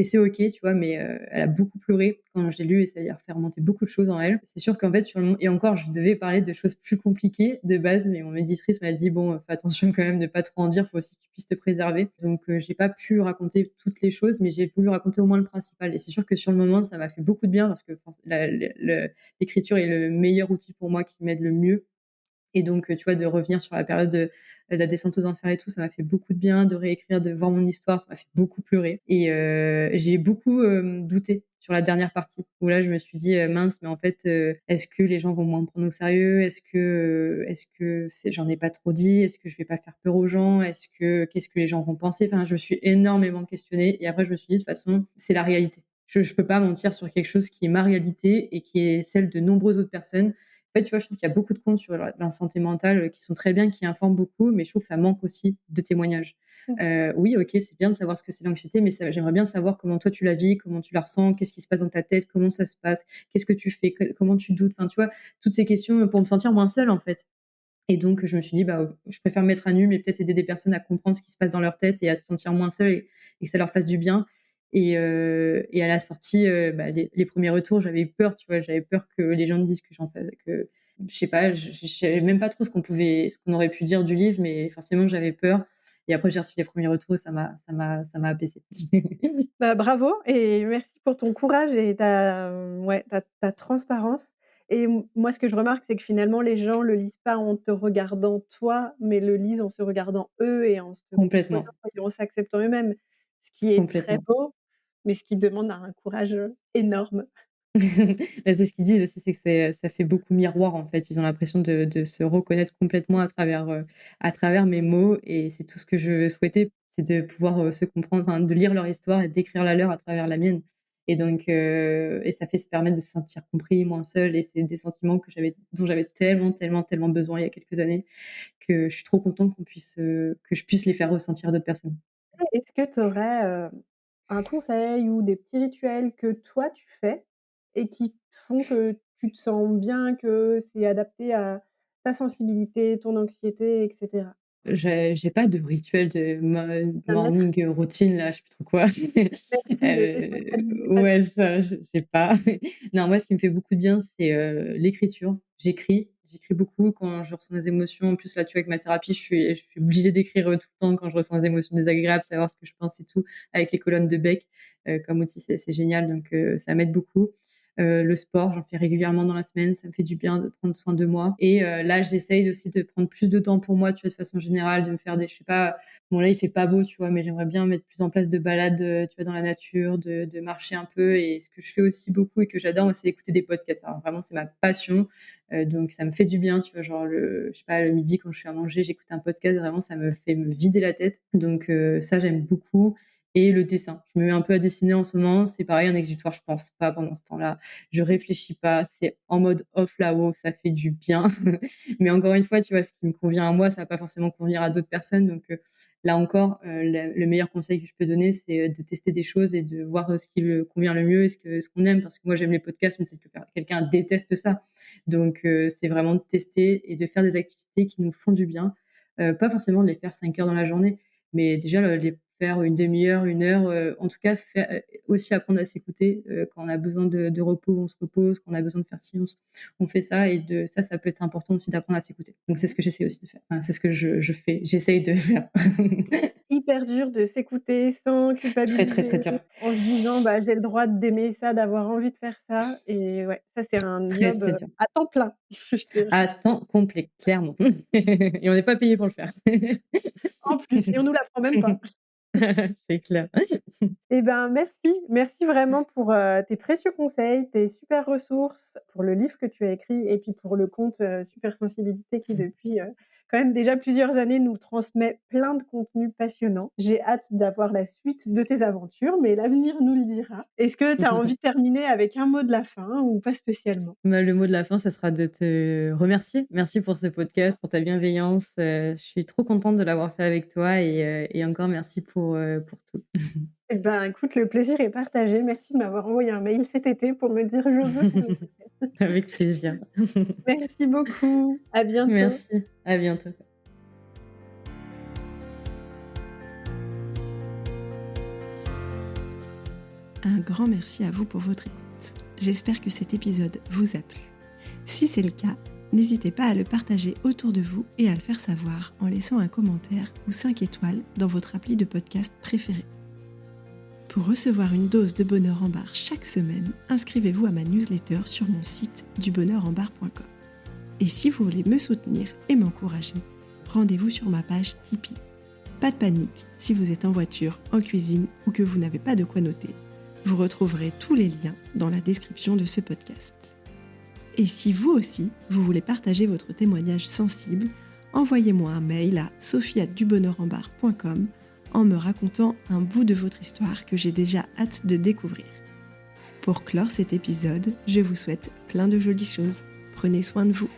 c'est OK, tu vois? Mais, elle a beaucoup pleuré quand je l'ai lu et ça lui a fait remonter beaucoup de choses en elle. C'est sûr qu'en fait, sur le moment et encore, je devais parler de choses plus compliquées de base, mais mon éditrice m'a dit: «Bon, fais attention quand même de pas trop en dire, faut aussi que tu puisses te préserver». Donc, j'ai pas pu raconter toutes les choses, mais j'ai voulu raconter au moins le principal et c'est sûr que sur le moment, ça m'a fait beaucoup de bien parce que forc la le l'écriture est le meilleur outil pour moi qui m'aide le mieux et donc, tu vois, de revenir sur la période de la descente aux enfers et tout, ça m'a fait beaucoup de bien. De réécrire, de voir mon histoire, ça m'a fait beaucoup pleurer et j'ai beaucoup, douté sur la dernière partie où là, je me suis dit: «Mince, mais en fait, est-ce que les gens vont moins me prendre au sérieux? Est-ce que c'est j'en ai pas trop dit? Est-ce que je vais pas faire peur aux gens? Qu'est-ce que les gens vont penser?» Enfin, je me suis énormément questionnée et après je me suis dit: «De toute façon, c'est la réalité. Je peux pas mentir sur quelque chose qui est ma réalité et qui est celle de nombreuses autres personnes. En fait, tu vois, je trouve qu'il y a beaucoup de comptes sur la santé mentale, qui sont très bien, qui informent beaucoup, mais je trouve que ça manque aussi de témoignages. Oui, OK, c'est bien de savoir ce que c'est l'anxiété, mais j'aimerais bien savoir comment toi tu la vis, comment tu la ressens, qu'est-ce qui se passe dans ta tête, comment ça se passe, qu'est-ce que tu fais, comment tu doutes, enfin, tu vois, toutes ces questions pour me sentir moins seule, en fait. Et donc, je me suis dit: «Bah, je préfère me mettre à nu, mais peut-être aider des personnes à comprendre ce qui se passe dans leur tête et à se sentir moins seules et que ça leur fasse du bien» et à la sortie, bah, les premiers retours, j'avais eu peur, tu vois? J'avais peur que les gens me disent que j'en fais que je sais pas, je savais même pas trop ce qu'on aurait pu dire du livre, mais forcément, j'avais peur et après j'ai reçu les premiers retours, ça m'a apaisée. Bah, bravo et merci pour ton courage et ta transparence et moi, ce que je remarque, c'est que finalement, les gens le lisent pas en te regardant toi, mais le lisent en se regardant eux et en se comprenant Complètement, et en s'acceptant eux-mêmes. Ce qui est très complètement. beau, mais ce qui demande un courage, énorme. Bah, c'est ce qu'ils disent aussi, c'est que ça fait beaucoup miroir, en fait. Ils ont l'impression de se reconnaître complètement à travers mes mots et c'est tout ce que je souhaitais, c'est de pouvoir, se comprendre, enfin, de lire leur histoire et d'écrire la leur à travers la mienne et donc et ça fait se permettre de se sentir compris, moins seul et c'est des sentiments dont j'avais tellement, tellement, tellement besoin il y a quelques années que je suis trop contente que je puisse les faire ressentir à d'autres personnes. Est-ce que tu aurais, un conseil ou des petits rituels que toi tu fais et qui font que tu te sens bien, que c'est adapté à ta sensibilité, ton anxiété et cetera? J'ai pas de rituel de Bien-être? morning routine là, je sais plus trop quoi. Merci de déculpabiliser. Ouais, ça, j'ai pas. Non, moi, ce qui me fait beaucoup de bien, c'est, l'écriture. J'écris beaucoup quand je ressens des émotions. En plus, là, tu vois, avec ma thérapie, je suis obligée d'écrire, tout le temps quand je ressens des émotions désagréables, savoir ce que je pense et tout, avec les colonnes de Beck, comme outil, c'est génial, donc ça m'aide beaucoup. Le sport, j'en fais régulièrement dans la semaine, ça me fait du bien de prendre soin de moi et là, j'essaye aussi de prendre plus de temps pour moi, tu vois, de façon générale, de me faire des je sais pas, bon là, il fait pas beau, tu vois, mais j'aimerais bien mettre plus en place de balades, tu vois, dans la nature, de marcher un peu et ce que je fais aussi beaucoup et que j'adore, moi, c'est écouter des podcasts. Alors vraiment, c'est ma passion, donc ça me fait du bien, tu vois, genre je sais pas, le midi quand je suis à manger, j'écoute un podcast, vraiment ça me fait me vider la tête, donc ça, j'aime beaucoup et le dessin. Je me mets un peu à dessiner en ce moment, c'est pareil, un exutoire, je pense pas pendant ce temps-là. Je réfléchis pas, c'est en mode off là-haut, ça fait du bien. Mais encore une fois, tu vois, ce qui me convient à moi, ça va pas forcément convenir à d'autres personnes. Donc, là encore, le meilleur conseil que je peux donner, c'est, de tester des choses et de voir, ce qui le convient le mieux et ce qu'on aime. Parce que moi, j'aime les podcasts, mais peut-être que quelqu'un déteste ça. Donc, c'est vraiment de tester et de faire des activités qui nous font du bien. Pas forcément de les faire 5 heures dans la journée, mais déjà les faire une demi-heure, une heure, en tout cas aussi apprendre à s'écouter, quand on a besoin de repos, on se repose, quand on a besoin de faire silence, on fait ça et de ça, ça peut être important aussi d'apprendre à s'écouter. Donc c'est ce que j'essaie aussi de faire. Enfin, c'est ce que je fais, j'essaye de faire. Hyper dur de s'écouter sans Très, très, culpabiliser, très dur. en se disant: «Bah, j'ai le droit d'aimer ça, d'avoir envie de faire ça» et ouais, ça c'est un Très, job, très dur. à temps plein, je te jure. À temps complet, clairement et on n'est pas payé pour le faire. En plus et on nous l'apprend même pas. C'est clair. Eh ben, merci vraiment pour, tes précieux conseils, tes super ressources, pour le livre que tu as écrit et puis pour le compte, Super Sensibilité qui depuis, quand même déjà plusieurs années nous transmet plein de contenus passionnants. J'ai hâte d'avoir la suite de tes aventures, mais l'avenir nous le dira. Est-ce que tu as envie de terminer avec un mot de la fin ou pas spécialement? Bah, le mot de la fin, ça sera de te remercier. Merci pour ce podcast, pour ta bienveillance. Je suis trop contente de l'avoir fait avec toi et encore merci pour tout. Eh ben, écoute, le plaisir est partagé. Merci de m'avoir envoyé un mail cet été pour me dire: «Je veux faire le podcast». Avec plaisir. Merci beaucoup, à bientôt. Merci, à bientôt. Un grand merci à vous pour votre écoute. J'espère que cet épisode vous a plu. Si c'est le cas, n'hésitez pas à le partager autour de vous et à le faire savoir en laissant un commentaire ou 5 étoiles dans votre appli de podcast préféré. Pour recevoir une dose de bonheur en barre chaque semaine, inscrivez-vous à ma newsletter sur mon site dubonheurenbarre.com. Et si vous voulez me soutenir et m'encourager, rendez-vous sur ma page Tipeee. Pas de panique, si vous êtes en voiture, en cuisine ou que vous n'avez pas de quoi noter. Vous retrouverez tous les liens dans la description de ce podcast. Et si vous aussi, vous voulez partager votre témoignage sensible, envoyez-moi un mail à sophie@dubonheurenbarre.com en me racontant un bout de votre histoire que j'ai déjà hâte de découvrir. Pour clore cet épisode, je vous souhaite plein de jolies choses. Prenez soin de vous.